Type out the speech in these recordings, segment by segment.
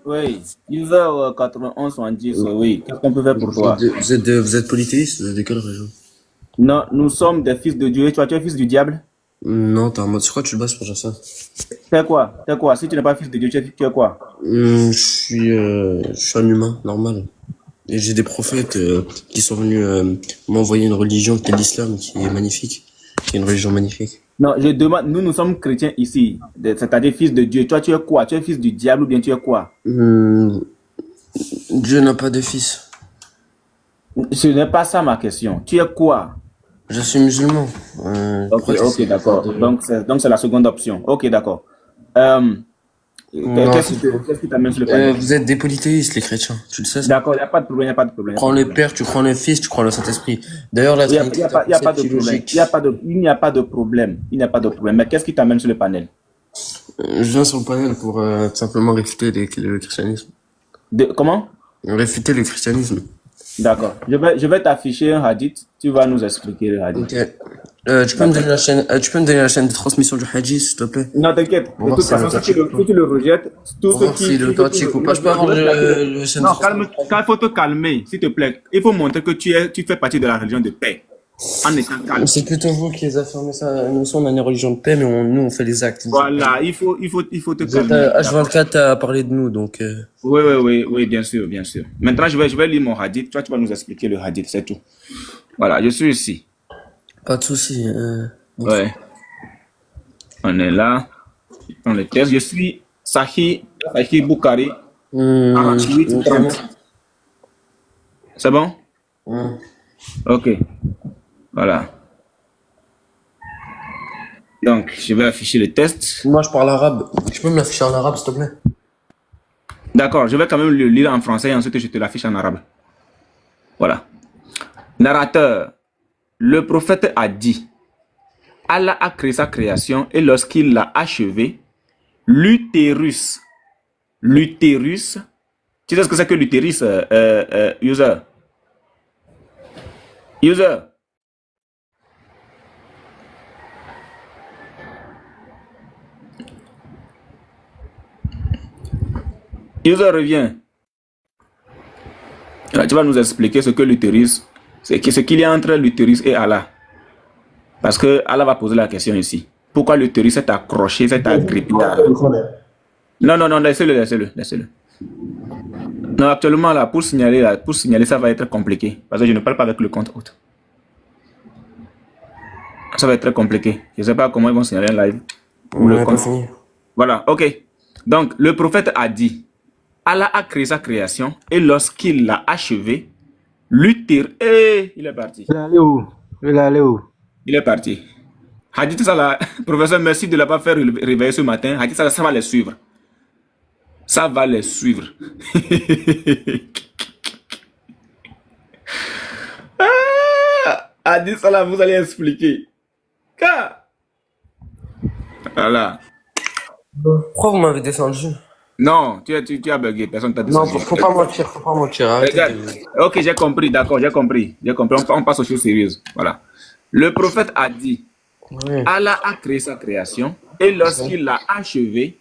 Oui, user 91 70, oui. Qu'est-ce qu'on peut faire pour toi? Vous êtes polythéiste? Vous êtes de quelle région? Non, nous sommes des fils de Dieu. Et toi, tu es fils du diable? Non, t'es en mode, je crois que tu le bases pour dire ça. Tu es quoi? Tu es quoi? Si tu n'es pas fils de Dieu, tu es quoi? Je suis un humain, normal. Et j'ai des prophètes qui sont venus m'envoyer une religion qui est l'islam, qui est magnifique. Qui est une religion magnifique. Non, je demande, nous sommes chrétiens ici, c'est-à-dire fils de Dieu. Toi, tu es quoi? Tu es fils du diable ou bien tu es quoi? Dieu n'a pas de fils. Ce n'est pas ça ma question. Tu es quoi? Je suis musulman. Ok, d'accord. Donc c'est la seconde option. Ok, d'accord. Qu'est-ce qui t'amène sur le panel? Vous êtes des polythéistes, les chrétiens. Tu le sais, ça? D'accord, il n'y a pas de problème, il n'y a pas de problème. Tu crois le Père, tu crois le Fils, tu crois le Saint-Esprit. D'ailleurs, la Trinité, Il n'y a pas de problème. Il n'y a pas de problème. Il n'y a pas de problème. Mais qu'est-ce qui t'amène sur le panel? Je viens sur le panel pour simplement réfuter le christianisme. Comment? Réfuter le christianisme. D'accord. Je vais t'afficher un hadith. Tu vas nous expliquer le hadith. Ok. Tu peux me donner la chaîne de transmission du hadith, s'il te plaît? Non, t'inquiète. De toute façon, si tu le rejettes, tout ce qui... Si est authentique ou pas, je peux avoir le chaîne Non, il faut te calmer, s'il te plaît. Il faut montrer que tu fais partie de la religion de paix. En étant calme. C'est plutôt vous qui affirmez ça. Nous sommes une religion de paix, mais nous, on fait les actes. Voilà, il faut te calmer. H24 a parlé de nous, donc... Oui, bien sûr, bien sûr. Maintenant, je vais lire mon hadith. Toi, tu vas nous expliquer le hadith, c'est tout. Voilà, je suis ici. Pas de souci. Ouais. On est là. On les teste. Je suis Sahih Bukhari. 48, 30. C'est bon? Ok. Voilà. Donc, je vais afficher le test. Moi, je parle arabe. Tu peux me l'afficher en arabe, s'il te plaît? D'accord, je vais quand même le lire en français et ensuite je te l'affiche en arabe. Voilà. Narrateur. Le prophète a dit, Allah a créé sa création et lorsqu'il l'a achevé, l'utérus, tu sais ce que c'est que l'utérus, user? User revient. Là, tu vas nous expliquer ce que l'utérus, ce qu'il y a entre l'utérus et Allah. Parce que Allah va poser la question ici. Pourquoi l'utérus s'est accroché, s'est agrippé à Allah? Non, laissez-le. Non, actuellement, là, pour signaler, ça va être compliqué. Parce que je ne parle pas avec le compte autre. Ça va être très compliqué. Je ne sais pas comment ils vont signaler un live. Voilà, ok. Donc, le prophète a dit, Allah a créé sa création et lorsqu'il l'a achevé, l'utérus... il est parti. Il est allé où? Il est parti. Hadith Salah, professeur, merci de ne pas faire réveiller ce matin. Hadith Salah, ça va les suivre. Ça va les suivre. Hadith Salah, vous allez expliquer. Voilà. Pourquoi vous m'avez descendu? Non, tu as bugué, personne t'a descendu. Non, faut pas mentir, Regarde. Ok, j'ai compris, d'accord, j'ai compris. On passe aux choses sérieuses. Voilà. Le prophète a dit, Allah a créé sa création et lorsqu'il l'a achevé,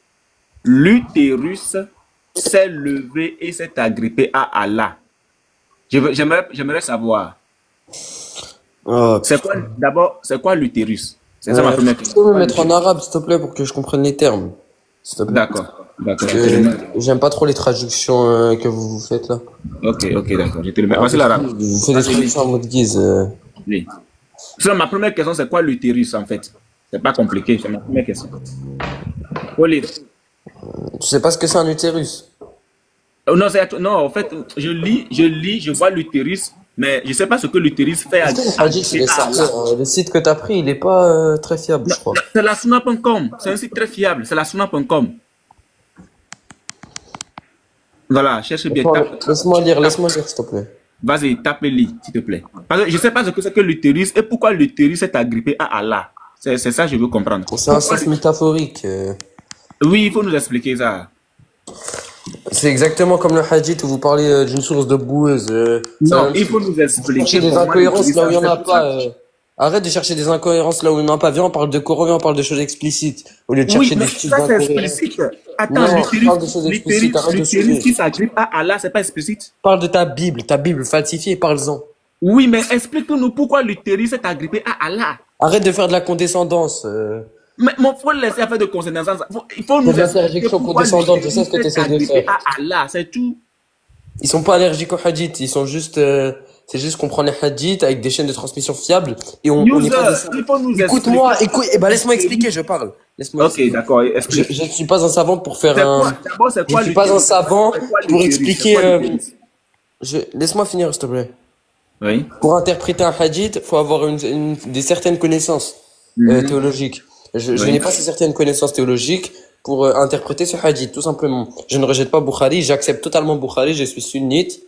l'utérus s'est levé et s'est agrippé à Allah. J'aimerais savoir. D'abord, c'est quoi l'utérus? C'est ça ma première question. Tu peux me mettre en arabe, s'il te plaît, pour que je comprenne les termes. D'accord. J'aime pas trop les traductions que vous faites là. Ok, d'accord. Je te le mets. Voici l'arabe. Vous faites des traductions en mode guise. Oui. Ma première question, c'est quoi l'utérus en fait? C'est pas compliqué, c'est ma première question. Faut lire. Tu sais pas ce que c'est un utérus? Non, en fait, je lis, je vois l'utérus, mais je sais pas ce que l'utérus fait à le site que tu as pris, il est pas très fiable, je crois. C'est la Sunna.com, c'est un site très fiable, c'est la Sunna.com. Voilà, cherche bien. Laisse-moi lire, s'il te plaît. Vas-y, tape-le, s'il te plaît. Parce que je sais pas ce que c'est que l'utérus et pourquoi l'utérus est agrippé à Allah. C'est ça que je veux comprendre. C'est un sens métaphorique. Oui, il faut nous expliquer ça. C'est exactement comme le hadith où vous parlez d'une source de boueuse. Non, il faut nous expliquer. Des incohérences là où il n'y en a pas. Arrête de chercher des incohérences là où il n'y en a pas. Viens, on parle de Coran, viens, on parle de choses explicites. Au lieu de Oui, chercher mais des petites ça c'est incohérences. explicite. Attends, Non, on parle de choses explicites, arrête de l'utérus saouler. qui s'agrippe à Allah, c'est pas explicite. Parle de ta Bible falsifiée, parle-en. Oui, mais explique-nous pourquoi l'utérus s'est agrippé à Allah. Arrête de faire de la condescendance. Mais mon faut le laisser faire de condescendance. Il faut nous De expliquer l'interjection pourquoi condescendante, je sais ce que tu l'utérus s'est essaies de agrippé faire. à Allah, c'est tout. Ils sont pas allergiques aux hadiths, ils sont juste, c'est juste qu'on prend les hadiths avec des chaînes de transmission fiables et on n'est pas User, il faut nous Écoute-moi, expliquer. eh ben laisse-moi expliquer, je parle. Laisse-moi Ok, expliquer. d'accord, explique. Je ne suis pas un savant pour faire C'est un. quoi, d'abord, c'est Je quoi ne suis pas un l'utérus? savant C'est quoi pour l'utérus? expliquer. C'est quoi l'utérus? Laisse-moi finir, s'il te plaît. Oui. Pour interpréter un hadith, faut avoir des certaines connaissances théologiques. Je Oui. n'ai pas ces certaines connaissances théologiques pour interpréter ce hadith, tout simplement. Je ne rejette pas Bukhari, j'accepte totalement Bukhari, je suis sunnite,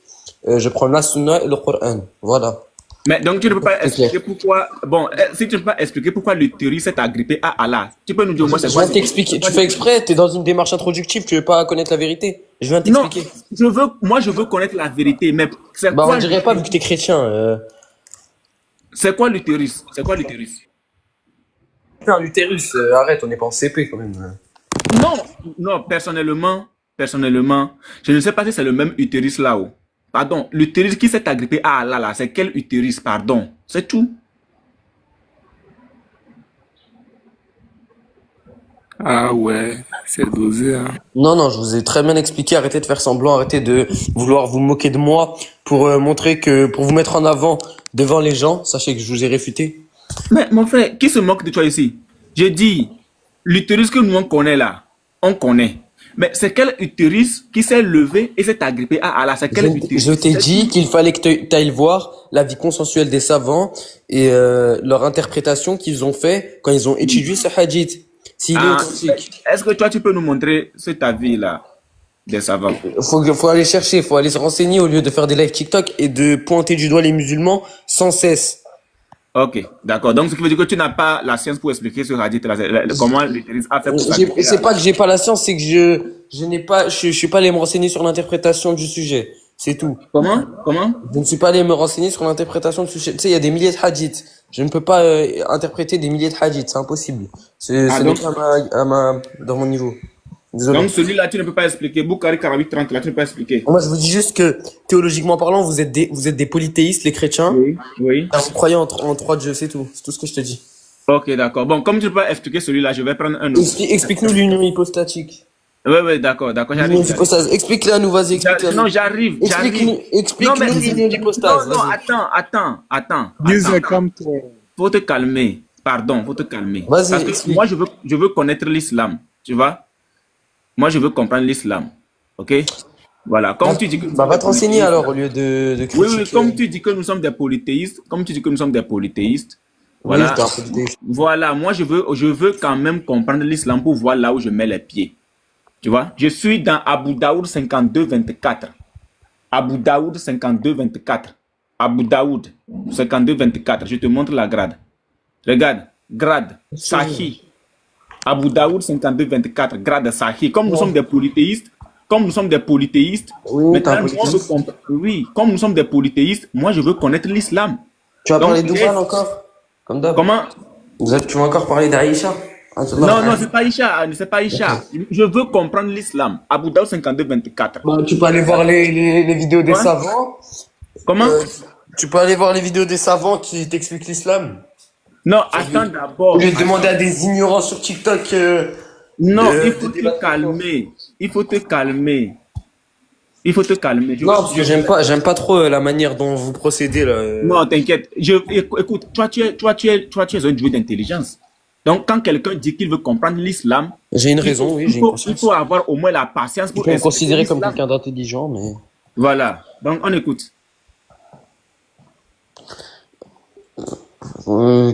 je prends la sunna et le Coran. Voilà. Mais donc, tu ne peux pas C'est expliquer pourquoi. Bon, si tu ne peux pas expliquer pourquoi l'utérus s'est agrippé à Allah, tu peux nous dire, moi, c'est Je quoi? viens t'expliquer. Tu fais exprès, t'es dans une démarche introductive, tu veux pas connaître la vérité. Je viens Non, t'expliquer. moi, je veux connaître la vérité, mais c'est Bah, quoi? on dirait pas vu que t'es chrétien. C'est quoi l'utérus? C'est quoi l'utérus? Putain, l'utérus, arrête, on n'est pas en CP quand même. Non, non, personnellement, je ne sais pas si c'est le même utérus là-haut. Pardon, l'utérus qui s'est agrippé à Allah, là, c'est quel utérus, pardon? C'est tout. Ah ouais, c'est dosé, hein. Non, non, je vous ai très bien expliqué. Arrêtez de faire semblant, arrêtez de vouloir vous moquer de moi pour montrer que, pour vous mettre en avant devant les gens. Sachez que je vous ai réfuté. Mais mon frère, qui se moque de toi ici? Je dis, l'utérus que nous on connaît là, on connaît. Mais c'est quel utérus qui s'est levé et s'est agrippé à Allah? C'est quel utérus? Je t'ai dit qu'il fallait que tu ailles voir l'avis consensuel des savants et leur interprétation qu'ils ont fait quand ils ont étudié ce hadith. S'il est authentique. Est-ce que toi tu peux nous montrer cet avis là des savants? Faut aller chercher, faut aller se renseigner au lieu de faire des lives TikTok et de pointer du doigt les musulmans sans cesse. Ok, d'accord. Donc, ce qui veut dire que tu n'as pas la science pour expliquer ce hadith là, comment l'utérus a fait pour s'agripper. C'est pas que j'ai pas la science, c'est que je n'ai pas, je suis pas allé me renseigner sur l'interprétation du sujet. C'est tout. Comment? Je ne suis pas allé me renseigner sur l'interprétation du sujet. Tu sais, il y a des milliers de hadiths. Je ne peux pas interpréter des milliers de hadiths, c'est impossible. C'est donc- dans mon niveau. Désolé. Donc, celui-là, tu ne peux pas expliquer. Bukhari 48-30, là, tu ne peux pas expliquer. Moi, je vous dis juste que, théologiquement parlant, vous êtes des polythéistes, les chrétiens. Oui, oui. Vous croyez en trois dieux, c'est tout. C'est tout ce que je te dis. Ok, d'accord. Bon, comme tu ne peux pas expliquer celui-là, je vais prendre un autre. Explique-nous l'union hypostatique. Oui, d'accord, L'union j'arrive. hypostase. Explique-la nous, vas-y, explique-la. Non, j'arrive. Explique-nous l'union hypostase. Non, vas-y. attends. User comme toi. Faut te calmer. Pardon, faut te calmer. Vas-y, Parce que explique. moi, je veux connaître l'islam. Tu vois? Moi, je veux comprendre l'islam. Ok? Voilà. Comme tu dis que. Bah, va te renseigner alors, au lieu de critiquer. Oui, comme tu dis que nous sommes des polythéistes. Oui, Voilà. t'es un polythéiste. Voilà. Moi, je veux quand même comprendre l'islam pour voir là où je mets les pieds. Tu vois? Je suis dans Abu Daoud 52-24. Abu Daoud 52-24. Abu Daoud 52-24. Je te montre la grade. Regarde. Grade. Sahih. Abu Daoud 52-24. Grade Sahih. Comme nous sommes des polythéistes. Oui, t'es un Maintenant, polythéiste. oui, comme nous sommes des polythéistes, moi je veux connaître l'islam. Tu vas Donc, parler d'Oumal encore? Comme d'hab. Comment? Tu vas encore parler d'Aïcha? Non, c'est pas Isha. Je veux comprendre l'islam. Abu Daoud 52-24. Bah, tu peux aller voir les vidéos des Ouais. savants. Comment? Tu peux aller voir les vidéos des savants qui t'expliquent l'islam. Non, attends d'abord. Au lieu de demander à des ignorants sur TikTok. Non, de il faut débattre. te calmer. Il faut te calmer. Non, parce que j'aime pas trop la manière dont vous procédez là. Non, t'inquiète. Écoute, toi, tu es un joueur d'intelligence. Donc, quand quelqu'un dit qu'il veut comprendre l'islam, J'ai une raison, oui, j'ai une il conscience. faut avoir au moins la patience Tu pour peux me expliquer considérer comme l'islam. quelqu'un d'intelligent, mais. Voilà. Donc, on écoute.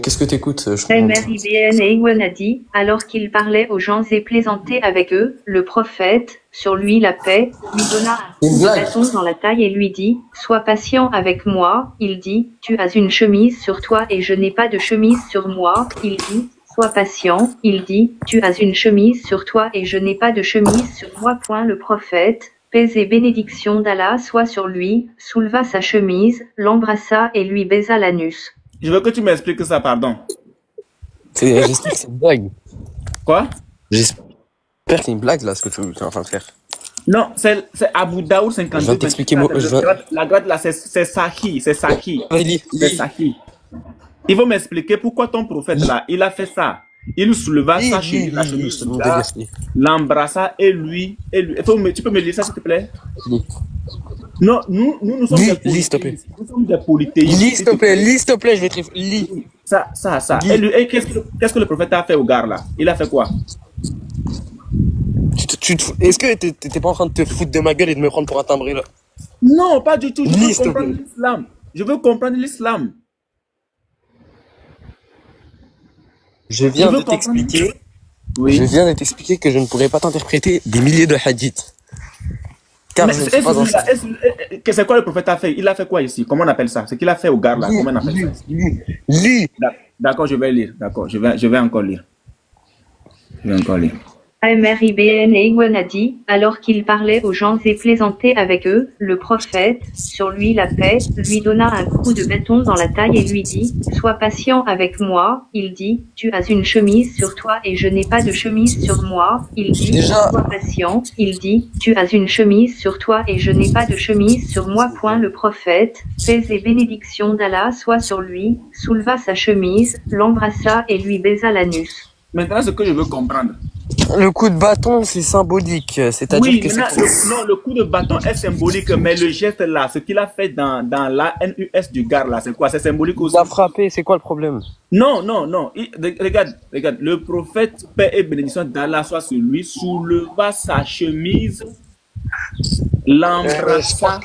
Qu'est-ce que t'écoutes, je crois. MRIBN et Iwan a dit, alors qu'il parlait aux gens et plaisantait avec eux, le prophète, sur lui la paix, lui donna Une un blague. bâton dans la taille et lui dit, sois patient avec moi. Il dit, tu as une chemise sur toi et je n'ai pas de chemise sur moi. Il dit, sois patient. Il dit, tu as une chemise sur toi et je n'ai pas de chemise sur moi. Le prophète, paix et bénédiction d'Allah soit sur lui, souleva sa chemise, l'embrassa et lui baisa l'anus. Je veux que tu m'expliques ça, pardon. J'espère que c'est une blague. Quoi? J'espère que c'est une blague, là, ce que tu es en train de faire. Non, c'est Abu Daoud 52. Je vais t'expliquer, La grade là, c'est Sahih, c'est Sahih. C'est Sahih. Il faut m'expliquer pourquoi ton prophète là, il a fait ça. Il souleva sa chemise, l'embrassa et lui. Tu peux me lire ça, s'il te plaît? Non, nous sommes des polythéistes. S'il te plaît. Nous sommes des polythéistes. Lis, s'il te plaît, je vais te lire. Ça. Et qu'est-ce que le prophète a fait au gars là? Il a fait quoi? Est-ce que t'étais pas en train de te foutre de ma gueule et de me prendre pour un timbré là? Non, pas du tout. Je veux comprendre l'islam. Je veux comprendre l'islam. Je viens de t'expliquer. Oui. Je viens de t'expliquer que je ne pourrais pas t'interpréter des milliers de hadiths. Car c'est quoi le prophète a fait? Il a fait quoi ici? Comment on appelle ça? Ce qu'il a fait au gars là. Comment on appelle ça? Lis. D'accord, je vais lire. D'accord, je vais encore lire. Amr ibn Aywan a dit, alors qu'il parlait aux gens et plaisantait avec eux, le prophète, sur lui la paix, lui donna un coup de bâton dans la taille et lui dit, sois patient avec moi. Il dit, tu as une chemise sur toi et je n'ai pas de chemise sur moi. Il dit, sois patient. Il dit, tu as une chemise sur toi et je n'ai pas de chemise sur moi. Point. Le prophète, paix et bénédiction d'Allah soit sur lui, souleva sa chemise, l'embrassa et lui baisa l'anus. Maintenant, ce que je veux comprendre. Le coup de bâton, c'est symbolique. C'est-à-dire que le coup de bâton est symbolique, mais le geste là, ce qu'il a fait dans la NUS du gars là, c'est quoi? C'est symbolique aussi. Il a frappé, c'est quoi le problème? Non. Regarde. Le prophète, paix et bénédiction d'Allah soit sur lui, souleva sa chemise, l'embrassa.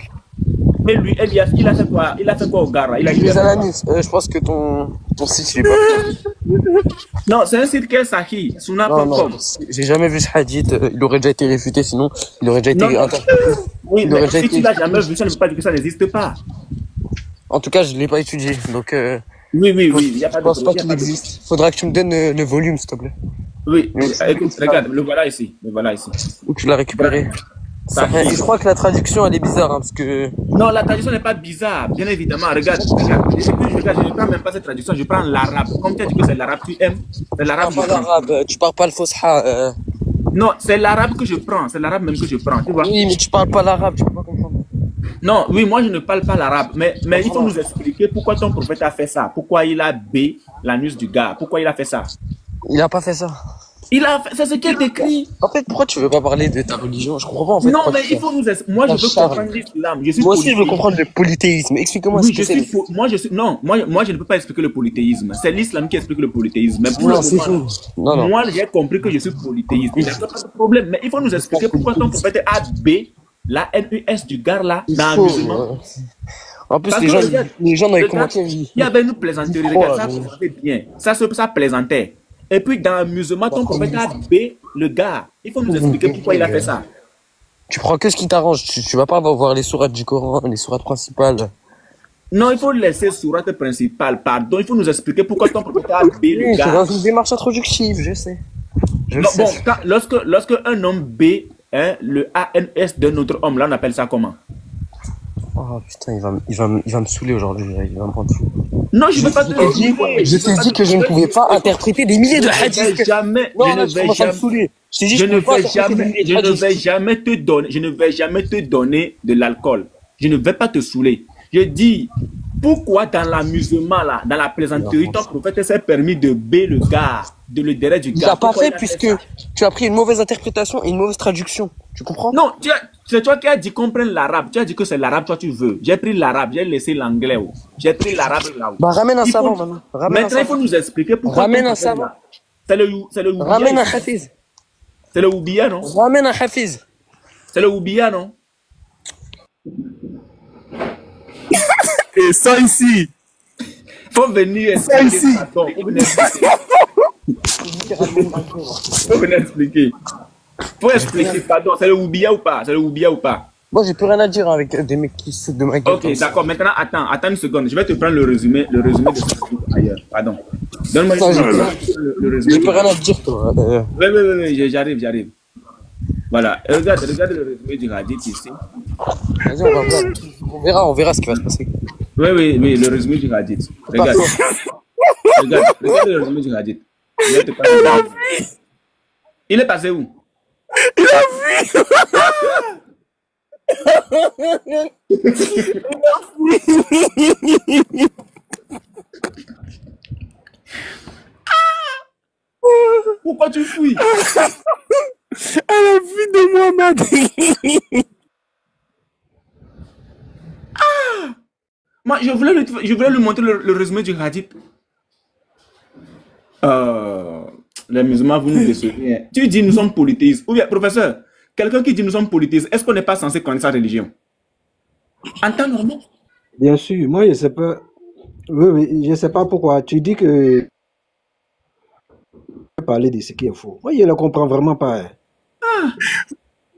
Et lui, il a fait quoi? Il a fait quoi au gars là? Je pense que ton site, il est pas. Non, c'est un site qui est Sahih, Sunna.com. J'ai jamais vu ce hadith, il aurait déjà été réfuté, sinon il aurait déjà été interprété. Oui, mais si tu l'as jamais vu, ça ne veut pas dire que ça n'existe pas. En tout cas, je ne l'ai pas étudié, donc... Oui, il n'y a pas de... Je pense pas qu'il existe. Faudra que tu me donnes le volume, s'il te plaît. Oui, écoute, regarde, le voilà ici. Où tu l'as récupéré? Je crois que la traduction elle est bizarre parce que... Non, la traduction n'est pas bizarre, bien évidemment. Regarde. Je ne prends même pas cette traduction, je prends l'arabe. Comme tu as dit que c'est l'arabe, tu aimes. C'est l'arabe. Tu parles pas l'arabe, tu parles pas le fosha. Non, c'est l'arabe que je prends, c'est l'arabe même que je prends, tu vois. Oui, mais tu parles pas l'arabe, tu peux pas comprendre. Non, oui, moi je ne parle pas l'arabe, mais il faut nous expliquer pourquoi ton prophète a fait ça, pourquoi il a B l'anus du gars, pourquoi il a fait ça. Il a pas fait ça. C'est ce qui est écrit. En fait, pourquoi tu veux pas parler de ta religion? Je comprends pas en fait. Non, mais il faut nous expliquer. Moi, je veux comprendre l'islam. Moi aussi, je veux comprendre le polythéisme. Explique-moi ce que c'est. Moi, je ne peux pas expliquer le polythéisme. C'est l'islam qui explique le polythéisme. Mais pour non, c'est faux. Non. Moi, j'ai compris que je suis polythéiste. Il n'y a pas de problème. Mais il faut nous expliquer pourquoi ton prophète a B, la NUS du gars là, dans le musulman. En plus, les gens dans les commentaires, il y avait une plaisanterie. Regarde, ça plaisantait bien. Ça plaisantait. Et puis dans le musulman, ton prophète a B, le gars. Il faut nous expliquer pourquoi il a fait ça. Tu prends que ce qui t'arrange. Tu vas pas voir les sourates du Coran, les sourates principales. Non, il faut laisser sourate principale. Pardon, il faut nous expliquer pourquoi ton prophète a B, le gars. C'est dans une démarche introductive, je sais. Lorsque un homme B, le ANS d'un autre homme, là, on appelle ça comment? Oh putain, il va me saouler aujourd'hui, il va me rendre fou. Non, je ne veux pas te saouler. Je t'ai dit que je ne pouvais pas interpréter des milliers de hadiths. Je ne vais jamais te donner de l'alcool. Je ne vais pas te saouler. Je dis, pourquoi dans l'amusement, là, dans la plaisanterie, ton prophète s'est permis de B le gars, de le derrière du gars? Il l'a pas fait puisque tu as pris une mauvaise interprétation et une mauvaise traduction. Tu comprends? Non, c'est toi qui as dit qu'on prenne l'arabe. Tu as dit que c'est l'arabe, toi tu veux. J'ai pris l'arabe, j'ai laissé l'anglais. J'ai pris l'arabe là. Bah ramène un savant maintenant. Maintenant, il faut nous expliquer pourquoi. Ramène un savant. C'est le Oubia. Ramène un hafiz. C'est le Oubia, non? Ramène un hafiz. C'est le Oubia, non? Et ça ici. Faut venir expliquer. Ça ici. Faut venir expliquer. Faut expliquer, pardon, c'est le Oubia ou pas? Moi, j'ai plus rien à dire avec des mecs qui se foutent de ma gueule. Ok, d'accord. Maintenant, attends une seconde. Je vais te prendre le résumé de ce truc ailleurs. Pardon. Donne-moi le résumé. J'ai plus rien à te dire, toi. Oui, j'arrive. Voilà. Regarde le résumé du hadith ici. Vas-y, on va voir. On verra ce qui va se passer. Oui, le résumé du hadith. Regarde. Regarde le résumé du hadith. Il est passé où? Il a fui. Pourquoi tu fuis? Elle a fui de Mohamed. Moi, je voulais lui montrer le résumé du hadith. Les musulmans, vous nous décevez. Hein. Tu dis nous sommes polythéistes. Ou bien, professeur, quelqu'un qui dit nous sommes polythéistes, est-ce qu'on n'est pas censé connaître sa religion? En temps normal? Bien sûr, moi je sais pas. Oui, je sais pas pourquoi. Tu dis que parler de ce qui est faux. Moi je ne le comprends vraiment pas. Hein.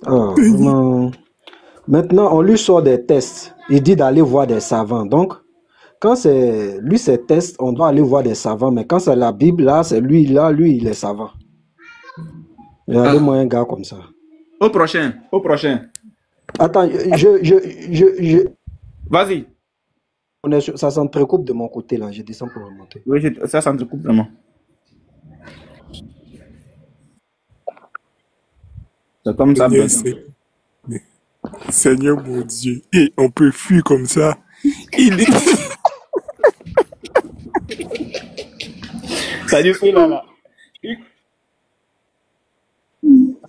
Vraiment. Maintenant, on lui sort des tests. Il dit d'aller voir des savants. Donc, quand c'est lui ses tests, on doit aller voir des savants. Mais quand c'est la Bible, là, c'est lui, il est savant. Regardez-moi un gars comme ça. Au prochain. Attends, Vas-y. Ça s'entrecoupe de mon côté, là. Je descends pour remonter. Oui, ça s'entrecoupe vraiment. C'est comme ça. Seigneur mon Dieu. Et on peut fuir comme ça. Salut, c'est là.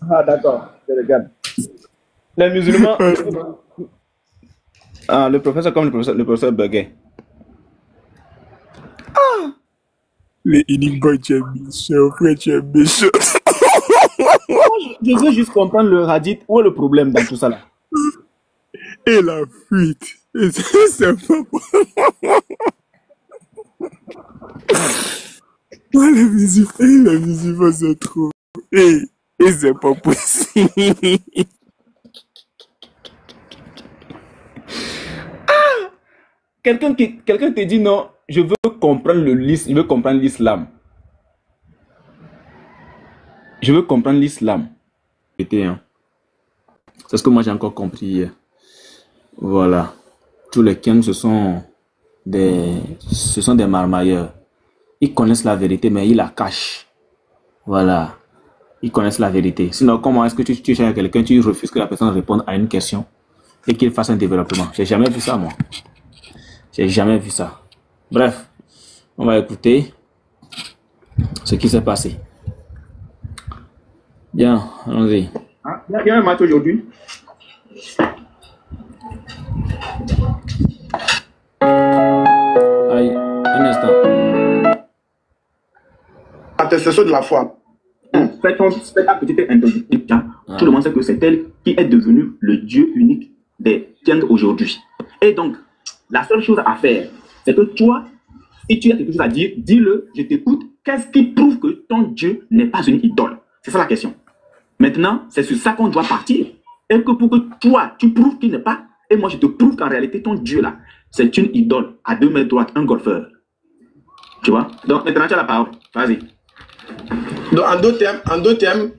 Ah, d'accord. Je regarde. Les musulmans. Ah, le professeur comme le professeur Burguet. Les Inigboy, tu es méchant, frère, tu es méchant. Je veux juste comprendre le hadith. Où est le problème dans tout ça là? Et la fuite. Et c'est pas pour... Les musulmans c'est trop. Et c'est pas possible. Quelqu'un te dit non, je veux comprendre l'islam. Je veux comprendre l'islam. C'est ce que moi j'ai encore compris hier. Voilà. Tous les Ken, ce sont des marmailleurs. Ils connaissent la vérité, mais ils la cachent. Voilà. Ils connaissent la vérité. Sinon, comment est-ce que tu cherches quelqu'un, tu refuses que la personne réponde à une question et qu'il fasse un développement? J'ai jamais vu ça, moi. J'ai jamais vu ça. Bref, on va écouter ce qui s'est passé. Bien, allons-y. Il y a un match aujourd'hui. Aïe, un instant. Attestation de la foi. Fais ta petite introduction. Tout le monde sait que c'est elle qui est devenue le Dieu unique des tiendes aujourd'hui. Et donc, la seule chose à faire, c'est que toi, si tu as quelque chose à dire, dis-le, je t'écoute. Qu'est-ce qui prouve que ton Dieu n'est pas une idole? C'est ça la question. Maintenant, c'est sur ça qu'on doit partir. Et que pour que toi, tu prouves qu'il n'est pas, et moi je te prouve qu'en réalité, ton Dieu là, c'est une idole à 2 mètres droite, un golfeur. Tu vois? Donc maintenant, tu as la parole. Vas-y. Donc, en deux termes,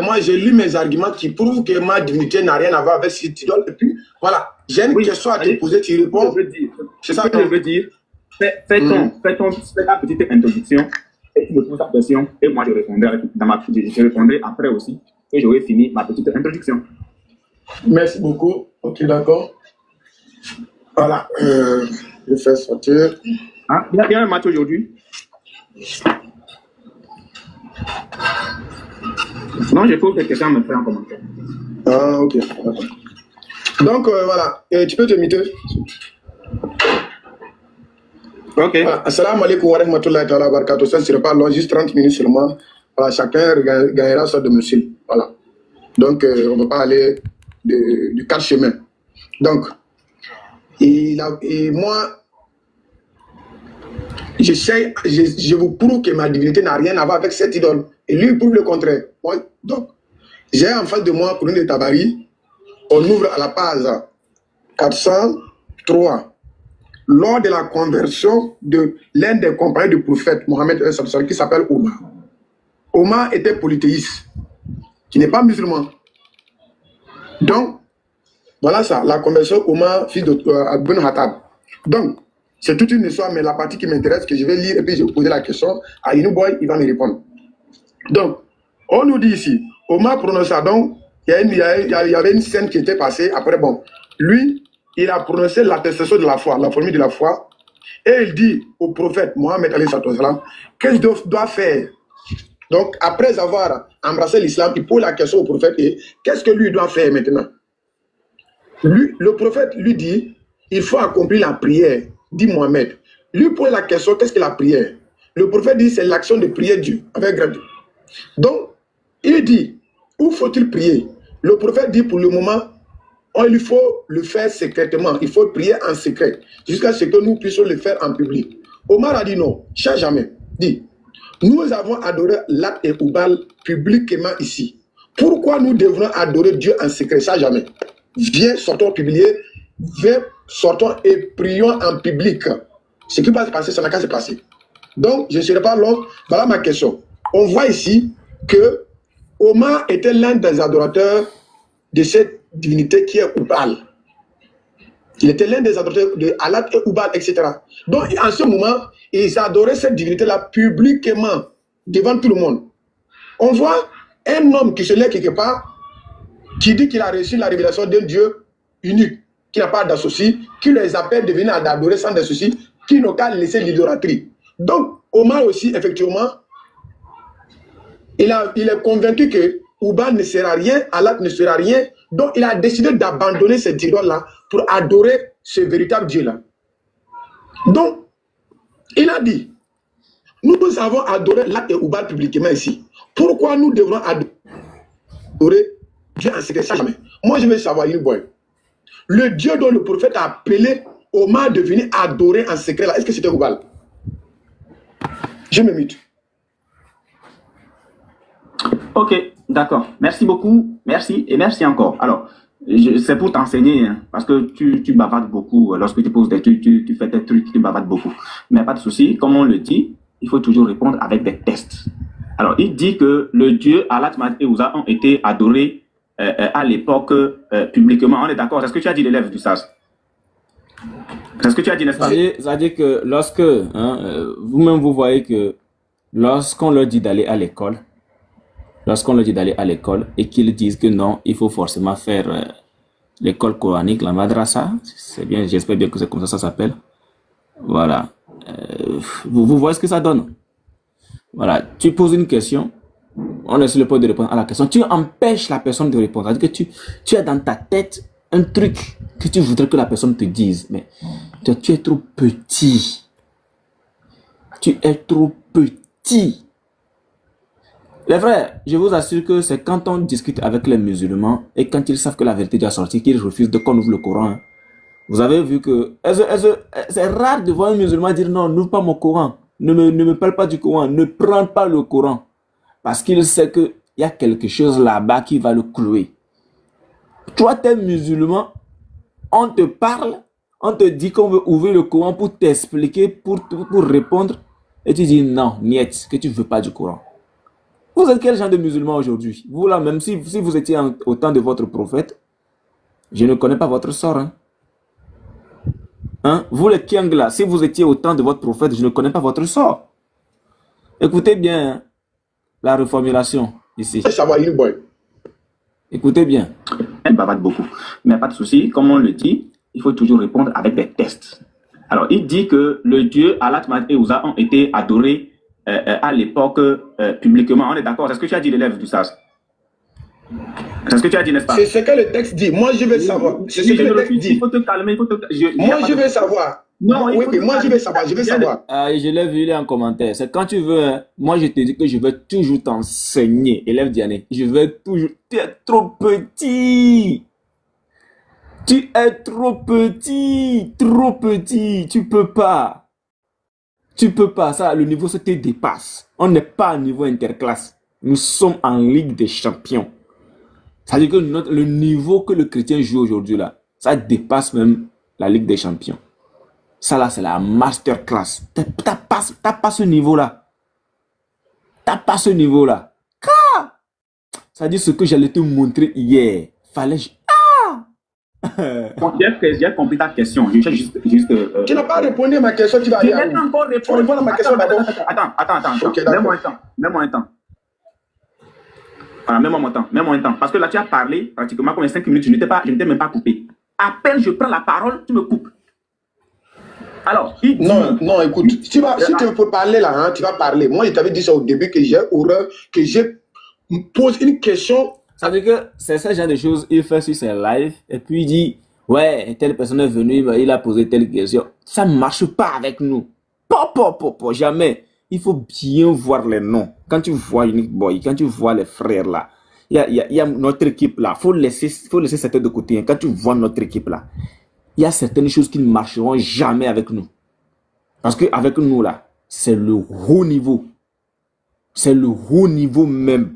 moi j'ai lu mes arguments qui prouvent que ma divinité n'a rien à voir avec cette idole. Et puis, voilà, j'ai une question à te poser, tu réponds. C'est ça que je veux dire. Fais ta petite introduction, et tu me poses ta question, et moi je répondrai après aussi, et j'aurai fini ma petite introduction. Merci beaucoup. Ok, d'accord. Voilà, je fais sortir. Ah, il y a un match aujourd'hui. Non, j'ai faut que quelqu'un me fasse un commentaire. Ah, ok. D'accord. Donc, voilà, tu peux te muter. Ok. Voilà. Assalamu alaikum wa rahmatullahi wa barakatuh. Ça ne sera pas long, juste 30 minutes seulement. Voilà, chacun gagnera son domicile. Voilà. Donc, on ne va pas aller du 4 chemins. Donc, et moi, je vous prouve que ma divinité n'a rien à voir avec cette idole. Et lui, il prouve le contraire. Moi, donc, j'ai en face de moi Kouroune de Tabari. On ouvre à la page 403. Lors de la conversion de l'un des compagnons du prophète Mohammed qui s'appelle Omar. Omar était polythéiste, qui n'est pas musulman. Donc, voilà ça, la conversion Omar, fils de Ibn Khattab. Donc, c'est toute une histoire, mais la partie qui m'intéresse, que je vais lire, et puis je vais poser la question à Inuboy, il va me répondre. Donc, on nous dit ici, Omar prononça donc, il y avait une scène qui était passée, après, bon, lui, il a prononcé l'attestation de la foi, la formule de la foi, et il dit au prophète Mohammed alayhi salam, qu'est-ce qu'il doit faire? Donc, après avoir embrassé l'islam, il pose la question au prophète, et qu'est-ce que lui doit faire maintenant? Lui, le prophète lui dit, il faut accomplir la prière, dit Mohammed. Lui pose la question, qu'est-ce que la prière? Le prophète dit, c'est l'action de prier Dieu, avec gratitude. Donc, il dit, où faut-il prier? Le prophète dit, pour le moment, il faut le faire secrètement. Il faut prier en secret, jusqu'à ce que nous puissions le faire en public. Omar a dit non, jamais. Dit, nous avons adoré Lat et Oubal publiquement ici. Pourquoi nous devrons adorer Dieu en secret? Ça, jamais. Viens, sortons publier, viens, sortons et prions en public. Ce qui va se passer, ça n'a qu'à se passer. Donc, je ne serai pas long. Voilà ma question. On voit ici que Omar était l'un des adorateurs de cette divinité qui est Oubal. Il était l'un des adorateurs de Alat et Oubal, etc. Donc, en ce moment, ils adoraient cette divinité-là publiquement, devant tout le monde. On voit un homme qui se lève quelque part, qui dit qu'il a reçu la révélation d'un Dieu unique, qui n'a pas d'associé, qui les appelle de venir adorer sans associé, qui n'a qu'à laisser l'idolâtrie. Donc, Omar aussi, effectivement, il est convaincu que Oubal ne sera rien, Allah ne sera rien, donc il a décidé d'abandonner cette idole-là pour adorer ce véritable Dieu-là. Donc, il a dit, nous avons adoré Allah et Oubal publiquement ici. Pourquoi nous devrons adorer Dieu en secret? Jamais. Moi, je veux savoir, le Dieu dont le prophète a appelé Omar de venir adorer en secret, là, est-ce que c'était Oubal? Je me mute. Ok, d'accord. Merci beaucoup. Merci et merci encore. Alors, c'est pour t'enseigner, hein, parce que tu bavardes beaucoup. Lorsque tu poses tu fais des trucs, tu bavardes beaucoup. Mais pas de souci. Comme on le dit, il faut toujours répondre avec des tests. Alors, il dit que le Dieu Alat, Mat et Ouza ont été adorés à l'époque publiquement. On est d'accord? C'est ce que tu as dit, l'élève du SAS. C'est ce que tu as dit, n'est-ce pas? Ça veut dire que lorsque, vous-même, vous voyez que lorsqu'on leur dit d'aller à l'école, et qu'ils disent que non, il faut forcément faire l'école coranique, la madrasa, c'est bien, j'espère bien que c'est comme ça s'appelle. Voilà. Vous voyez ce que ça donne? Voilà. Tu poses une question, on est sur le point de répondre à la question. Tu empêches la personne de répondre. C'est-à-dire que tu as dans ta tête un truc que tu voudrais que la personne te dise. Mais tu es trop petit. Tu es trop petit. Les frères, je vous assure que c'est quand on discute avec les musulmans et quand ils savent que la vérité doit sortir, qu'ils refusent de qu'on ouvre le Coran. Hein. Vous avez vu que c'est rare de voir un musulman dire non, n'ouvre pas mon Coran. Ne me parle pas du Coran. Ne prends pas le Coran. Parce qu'il sait qu'il y a quelque chose là-bas qui va le clouer. Toi, tu es musulman, on te parle, on te dit qu'on veut ouvrir le Coran pour t'expliquer, pour répondre, et tu dis non, niet, que tu ne veux pas du Coran. Vous êtes quel genre de musulman aujourd'hui? Vous là, même si vous étiez au temps de votre prophète, je ne connais pas votre sort. Hein? Vous les Kiang là, si vous étiez au temps de votre prophète, je ne connais pas votre sort. Écoutez bien hein, la reformulation ici. Écoutez bien. Elle bavade beaucoup. Mais pas de souci, comme on le dit, il faut toujours répondre avec des tests. Alors, il dit que le Dieu Alat, Mat et Ouza ont été adorés à l'époque publiquement. On est d'accord? C'est ce que tu as dit, l'élève du SAS. C'est ce que tu as dit, n'est-ce pas? C'est ce que le texte dit. Moi, je veux savoir. C'est ce que le texte dit. Il faut te calmer. Moi, je veux savoir. Non, oui, moi, je veux savoir. Je veux savoir. Je l'ai vu, il est en commentaire. C'est quand tu veux. Hein, moi, je te dis que je vais toujours t'enseigner, élève Diané. Je vais toujours. Tu es trop petit. Tu es trop petit. Trop petit. Tu peux pas. Tu peux pas. Ça, le niveau, ça te dépasse. On n'est pas à niveau interclasse. Nous sommes en Ligue des Champions. C'est-à-dire que le niveau que le chrétien joue aujourd'hui, là, ça dépasse même la Ligue des Champions. Ça, là, c'est la masterclass. T'as pas ce niveau-là. T'as pas ce niveau-là. Ça dit ce que j'allais te montrer hier. Fallait... Bon, j'ai compris ta question. Je cherche juste Tu n'as pas répondu à ma question, tu vas je aller n'ai pas encore répondu. Faut répondre à ma question d'abord. Attends. Ok, d'accord. Mets-moi un temps. Voilà, mets-moi un temps. Parce que là, tu as parlé pratiquement comme 5 minutes, je ne t'ai même pas coupé. À peine je prends la parole, tu me coupes. Alors, non, écoute, si tu veux parler là, hein, tu vas parler. Moi, je t'avais dit ça au début que j'ai horreur, que je pose une question. Ça veut dire que c'est ce genre de choses, il fait sur ses lives et puis il dit, ouais, telle personne est venue, il a posé telle question. Ça ne marche pas avec nous. Jamais. Il faut bien voir les noms. Quand tu vois Unique Boy, quand tu vois les frères là, il y a notre équipe là. Faut laisser certains de côté. Quand tu vois notre équipe là, il y a certaines choses qui ne marcheront jamais avec nous. Parce qu'avec nous là, c'est le haut niveau. C'est le haut niveau même.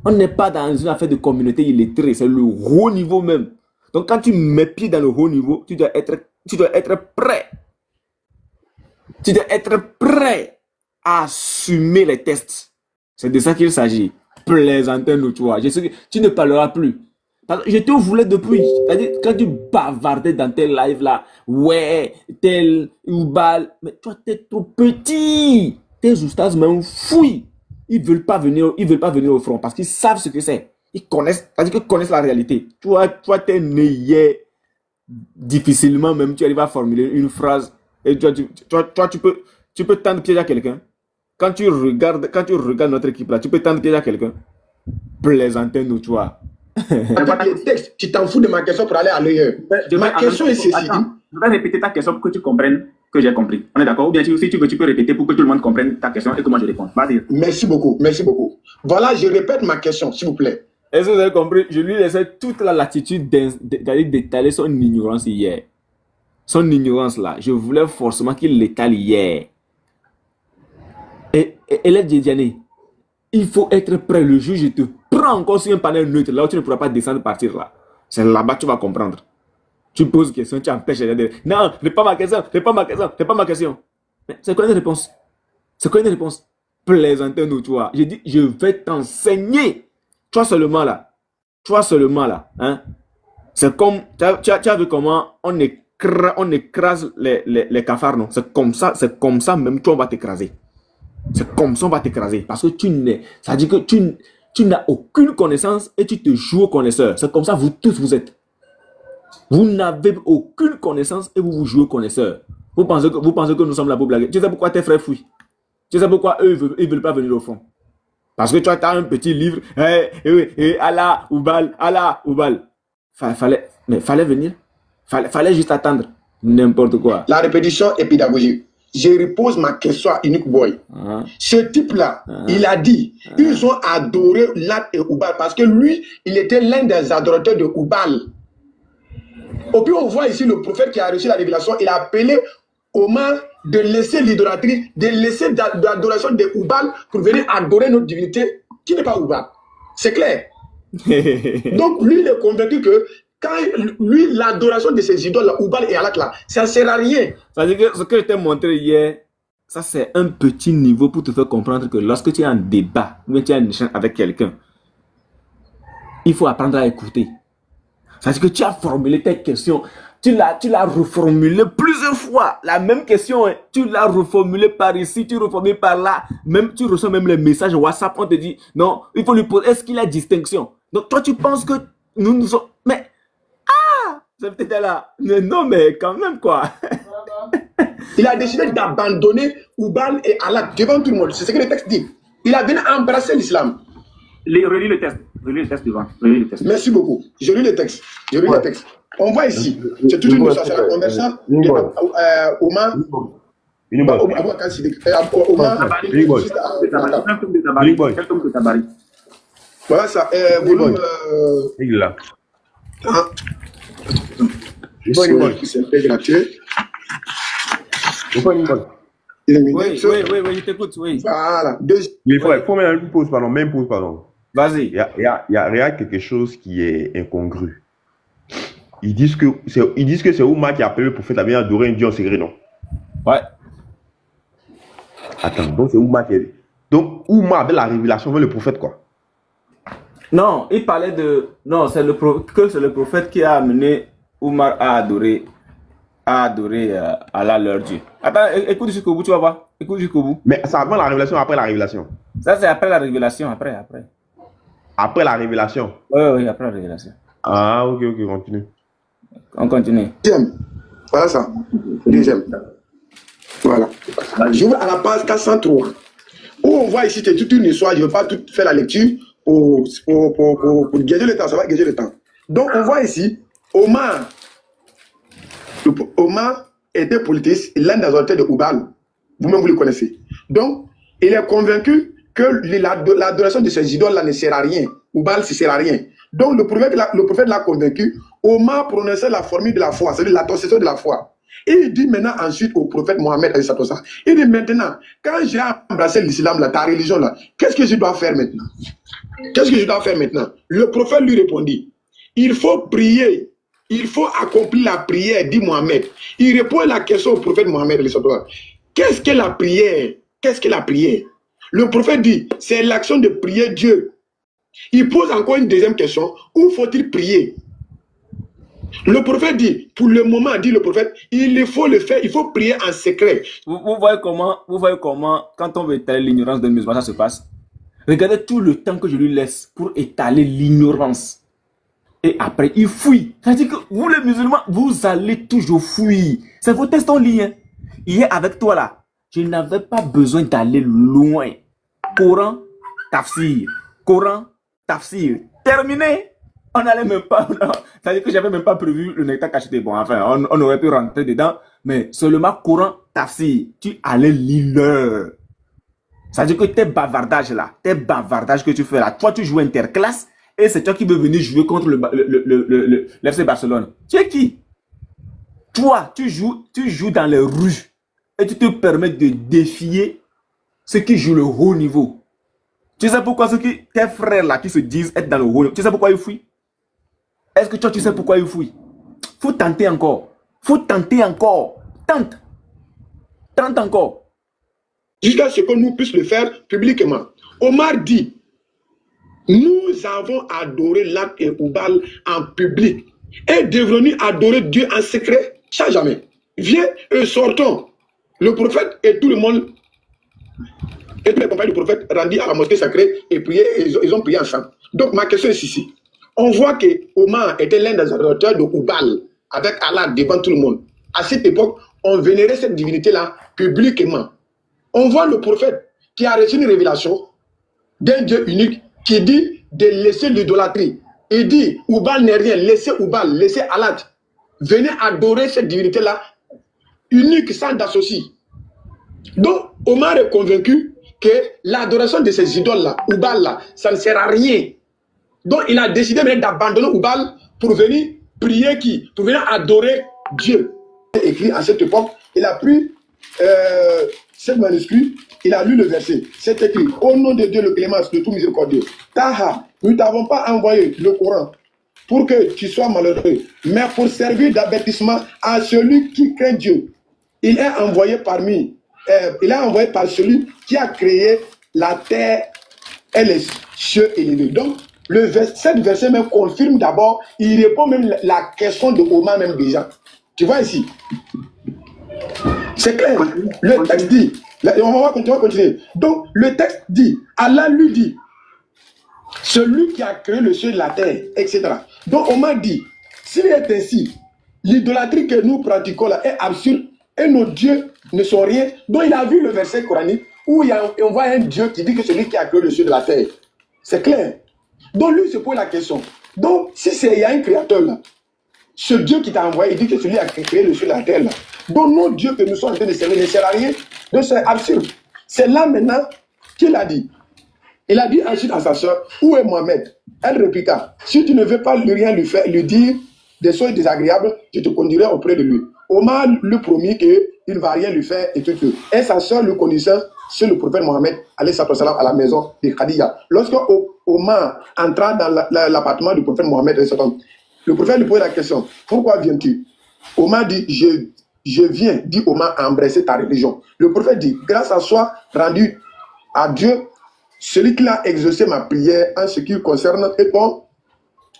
On n'est pas dans une affaire de communauté illettrée, c'est le haut niveau même. Donc quand tu mets pied dans le haut niveau, tu dois être prêt. Tu dois être prêt à assumer les tests. C'est de ça qu'il s'agit. Plaisantez-nous, tu vois. Je sais que tu ne parleras plus. Je te voulais depuis. C'est-à-dire, quand tu bavardais dans tes lives là, ouais, tel Oubal, mais toi, t'es trop petit. Tes oustas même fouillent. Ils veulent pas venir au front parce qu'ils savent ce que c'est. Ils connaissent, c'est-à-dire qu'ils connaissent la réalité. Toi, t'es né hier. Difficilement même, tu arrives à formuler une phrase. Et tu peux tendre piège à quelqu'un. Quand tu regardes notre équipe là, tu peux tendre piège à quelqu'un. Plaisantez-nous, tu vois. Les textes, tu t'en fous de ma question pour aller à l'ailleurs. Ma question est ceci. Je vais répéter ta question pour que tu comprennes que j'ai compris. On est d'accord? Ou bien si tu veux, tu peux répéter pour que tout le monde comprenne ta question et que moi je réponds. Vas-y. Merci beaucoup. Voilà, je répète ma question, s'il vous plaît. Est-ce que vous avez compris? Je lui laissais toute la latitude d'aller d'étaler son ignorance hier. Son ignorance là, je voulais forcément qu'il l'étale hier. Et elle est Diane. Il faut être prêt. Le juge te prend encore sur un panel neutre là où tu ne pourras pas descendre partir là. C'est là-bas que tu vas comprendre. Tu poses une question, tu empêches les gens de dire non, c'est pas ma question. Mais c'est quoi une réponse? Plaisantez-nous, tu vois. J'ai dit, je vais t'enseigner. Toi seulement là. Hein? C'est comme, tu as vu comment on écrase les cafards, non? C'est comme ça même toi on va t'écraser. C'est comme ça on va t'écraser. Parce que ça dit que tu n'as aucune connaissance et tu te joues au connaisseur. C'est comme ça vous tous vous êtes. Vous n'avez aucune connaissance et vous vous jouez au connaisseur. Vous pensez que nous sommes là pour blaguer. Tu sais pourquoi tes frères fuient? Tu sais pourquoi eux ils veulent pas venir au front? Parce que tu as un petit livre. Allah, Oubal. Fallait venir. Fallait juste attendre. N'importe quoi. La répétition est pédagogique. Je repose ma question à Unique Boy. Ce type-là, il a dit, ils ont adoré Lat et Oubal parce que lui, il était l'un des adorateurs de Oubal. Et puis on voit ici le prophète qui a reçu la révélation, il a appelé Omar de laisser l'idolâtrie, de laisser l'adoration de Oubal pour venir adorer notre divinité qui n'est pas Oubal. C'est clair. Donc lui, il est convaincu que quand lui, l'adoration de ces idoles, Oubal et Alat, là, ça ne sert à rien. Ça veut dire que ce que je t'ai montré hier, ça c'est un petit niveau pour te faire comprendre que lorsque tu es en débat, ou tu es en échange avec quelqu'un, il faut apprendre à écouter. Ça veut dire que tu as formulé tes questions, tu l'as reformulé plusieurs fois, la même question, hein. Tu l'as reformulé par ici, tu reformules par là, même tu reçois même les messages WhatsApp, on te dit, non, il faut lui poser, est-ce qu'il a distinction? Donc toi tu penses que nous sommes, mais, c'est peut-être là, mais non mais quand même quoi. Il a décidé d'abandonner Oubal et Allah devant tout le monde, c'est ce que le texte dit. Il a venu embrasser l'islam. Relis le texte devant. Merci beaucoup. Je lis le texte. On voit ici, c'est toute une notion, c'est la conversation de Omar. Voilà ça. Volume. Il est là. C'est gratuit. Oui, je t'écoute, oui. Voilà. Il faut même une pause, pardon. Vas-y. Il y a quelque chose qui est incongru. Ils disent que c'est Oumar qui a appelé le prophète à venir adorer un Dieu en secret, non? Ouais. Attends, donc c'est Oumar qui est... Donc Oumar avait la révélation vers le prophète, quoi. Non, il parlait de... Non, c'est le prophète qui a amené Omar a adoré Allah leur Dieu. Attends, écoute jusqu'au bout, tu vas voir. Écoute jusqu'au bout. Mais c'est avant la révélation, après la révélation. Ça, c'est après la révélation, après. Après la révélation. Oui, après la révélation. Ah, ok, continue. On continue. Deuxième. Voilà ça. Deuxième. Voilà. Je vais à la page 403. Où on voit ici, c'est toute une histoire. Je ne vais pas tout faire la lecture pour gager le temps. Ça va gager le temps. Donc, on voit ici, Omar était politiste, l'un des auteurs de Oubal. Vous-même, vous le connaissez. Donc, il est convaincu que l'adoration de ces idoles-là ne sert à rien. Oubal, ça ne sert à rien. Donc, le prophète l'a convaincu. Omar prononçait la formule de la foi, c'est-à-dire la possession de la foi. Et il dit maintenant ensuite au prophète Mohammed, il dit maintenant, quand j'ai embrassé l'islam, ta religion, là, qu'est-ce que je dois faire maintenant? Qu'est-ce que je dois faire maintenant? Le prophète lui répondit, il faut prier. Il faut accomplir la prière, dit Mohammed. Il répond à la question au prophète Mohammed. Qu'est-ce que la prière? Qu'est-ce que la prière? Le prophète dit, c'est l'action de prier Dieu. Il pose encore une deuxième question. Où faut-il prier? Le prophète dit, pour le moment, dit le prophète, il faut le faire, il faut prier en secret. Vous voyez comment, quand on veut étaler l'ignorance d'un musulman, ça se passe? Regardez tout le temps que je lui laisse pour étaler l'ignorance. Et après, il fouille. C'est-à-dire que vous, les musulmans, vous allez toujours fouiller. C'est vos tests en ligne. Hier, avec toi, là, je n'avais pas besoin d'aller loin. Coran, tafsir. Coran, tafsir. Terminé. On n'allait même pas. C'est-à-dire que je n'avais même pas prévu le nectar cacheté. Bon, enfin, on aurait pu rentrer dedans. Mais seulement Coran, tafsir. Tu allais lire l'heure. C'est-à-dire que tes bavardages, là, tes bavardages que tu fais là, toi, tu joues interclasse. Et c'est toi qui veux venir jouer contre le FC Barcelone. Tu es qui? Toi, tu joues dans les rues et tu te permets de défier ceux qui jouent le haut niveau. Tu sais pourquoi tes frères là qui se disent être dans le haut niveau, tu sais pourquoi ils fuient? Est-ce que toi tu sais pourquoi ils fuient? Faut tenter encore. Faut tenter encore. Tente. Tente encore. Jusqu'à ce que nous puissions le faire publiquement. Omar dit, nous avons adoré Lat et Oubal en public et devenu adorer Dieu en secret, ça jamais. Viens et sortons. Le prophète et tout le monde, et tous les compagnons du prophète rendus à la mosquée sacrée et prié, ils ont prié ensemble. Donc ma question est ici. On voit que Omar était l'un des adorateurs de Oubal avec Allah devant tout le monde. À cette époque, on vénérait cette divinité-là publiquement. On voit le prophète qui a reçu une révélation d'un Dieu unique qui dit de laisser l'idolâtrie. Il dit, Oubal n'est rien, laissez Oubal, laissez Allah. Venez adorer cette divinité-là, unique, sans d'associer. Donc, Omar est convaincu que l'adoration de ces idoles-là, Oubal-là, ça ne sert à rien. Donc, il a décidé d'abandonner Oubal pour venir prier qui? Pour venir adorer Dieu. Écrit à cette époque, il a pris ce manuscrit, il a lu le verset. C'est écrit, au nom de Dieu le clémence, le tout miséricordieux. Taha, nous ne t'avons pas envoyé le Coran pour que tu sois malheureux, mais pour servir d'avertissement à celui qui craint Dieu. Il est envoyé par celui qui a créé la terre et les cieux élevés. Donc, cette verset même confirme d'abord, il répond même la question de Omar même déjà. Tu vois ici? C'est clair. Le texte dit, on va continuer. Donc, le texte dit, Allah lui dit, celui qui a créé le ciel et la terre, etc. Donc, Omar dit, s'il est ainsi, l'idolâtrie que nous pratiquons là est absurde et nos dieux ne sont rien. Donc, il a vu le verset coranique où on voit un Dieu qui dit que celui qui a créé le ciel et la terre. C'est clair. Donc, lui se pose la question. Donc, si il y a un créateur là, ce Dieu qui t'a envoyé, il dit que celui qui a créé le ciel et la terre là. Donc, nos dieux que nous sommes en train de servir ne sert à rien. Donc, c'est absurde. C'est là maintenant qu'il a dit. Il a dit ensuite à sa soeur, où est Mohamed? Elle répliqua, si tu ne veux pas lui dire des choses désagréables, je te conduirai auprès de lui. Omar lui promit qu'il ne va rien lui faire et tout. Et sa soeur le connaissait sur le prophète Mohamed, à la maison de Khadija. Lorsque Omar entra dans l'appartement du prophète Mohamed, le prophète lui posait la question, pourquoi viens-tu? Omar dit, je viens, dit Omar, embrasser ta religion. Le prophète dit, grâce à soi rendu à Dieu, celui qui a exaucé ma prière en ce qui concerne et bon,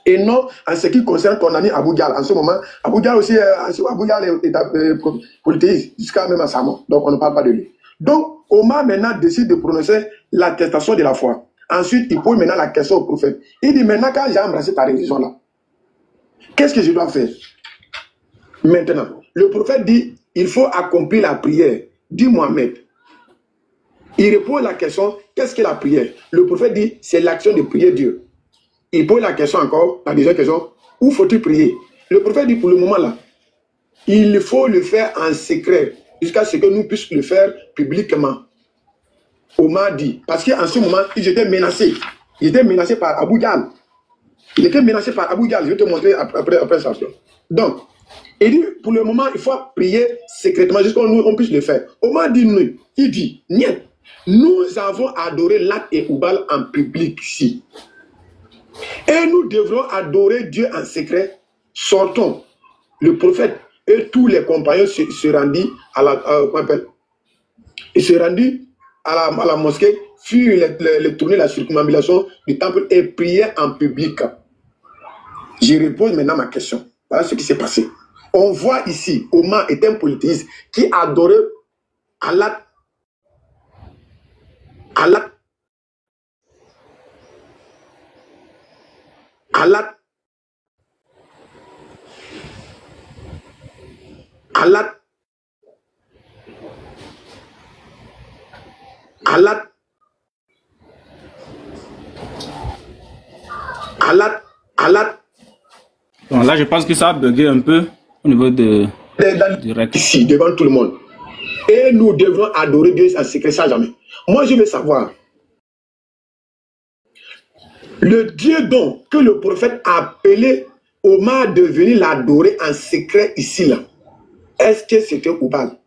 Et non en ce qui concerne ton ami Abou Dial. En ce moment, Abou Dial aussi, Abou Dial est polythéiste, jusqu'à même à sa mort. Donc, on ne parle pas de lui. Donc, Omar maintenant décide de prononcer l'attestation de la foi. Ensuite, il pose maintenant la question au prophète. Il dit, maintenant, quand j'ai embrassé ta religion là, qu'est-ce que je dois faire? Maintenant, le prophète dit, il faut accomplir la prière. Dit Mohamed. Il repose la question, qu'est-ce que la prière? Le prophète dit, c'est l'action de prier Dieu. Il pose la question encore, la deuxième question, où faut-il prier? Le prophète dit pour le moment là, il faut le faire en secret, jusqu'à ce que nous puissions le faire publiquement. Omar dit, parce qu'en ce moment, ils étaient menacés. Ils étaient menacés par Abou Dial. Il était menacé par Abou Dial, je vais te montrer après ça. Donc, il dit, pour le moment, il faut prier secrètement, jusqu'à ce qu'on puisse le faire. Omar dit, non. Il dit, niet. Nous avons adoré Lat et Oubal en public ici. Et nous devrons adorer Dieu en secret. Sortons. Le prophète et tous les compagnons se rendit à la mosquée, furent les tournées, la circumambulation du temple et prièrent en public. Je repose maintenant ma question. Voilà ce qui s'est passé. On voit ici, Omar est un polythéiste qui adorait Allah. Allah. Allah. Allah. Allah. Allah. Allah. Bon, là, je pense que ça a bugué un peu au niveau du rec. Ici, devant tout le monde. Et nous devrons adorer Dieu en secret, ça jamais. Moi, je veux savoir. Le Dieu donc que le prophète a appelé Omar de venir l'adorer en secret ici, là. Est-ce que c'était Oubal?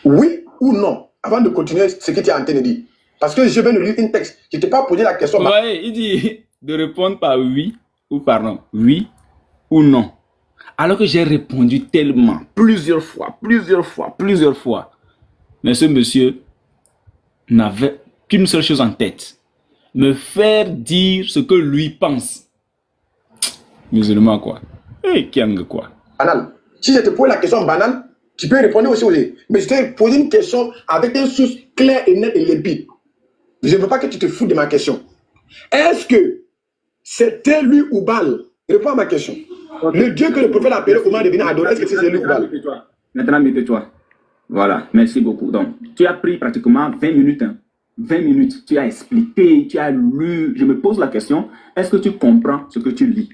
Oui ou non? Avant de continuer ce que tu as en train de dire. Parce que je viens de lire un texte. Je ne t'ai pas posé la question. Oui, il dit de répondre par oui ou par non. Oui ou non. Alors que j'ai répondu tellement, plusieurs fois. Mais ce monsieur n'avait qu'une seule chose en tête. Me faire dire ce que lui pense. Musulman quoi. Et Kiang quoi. Banal. Si je te pose la question banale, tu peux répondre aussi. Mais je t'ai posé une question avec une source claire et nette et limpide. Je ne veux pas que tu te fous de ma question. Est-ce que c'était lui ou Baal? Réponds à ma question. Okay. Le Dieu que le prophète a appelé Omar de venir adorer, est-ce que c'est lui ou Baal? Maintenant, mettez-toi. Voilà, merci beaucoup. Donc, tu as pris pratiquement 20 minutes. 20 minutes, tu as expliqué, tu as lu. Je me pose la question, est-ce que tu comprends ce que tu lis?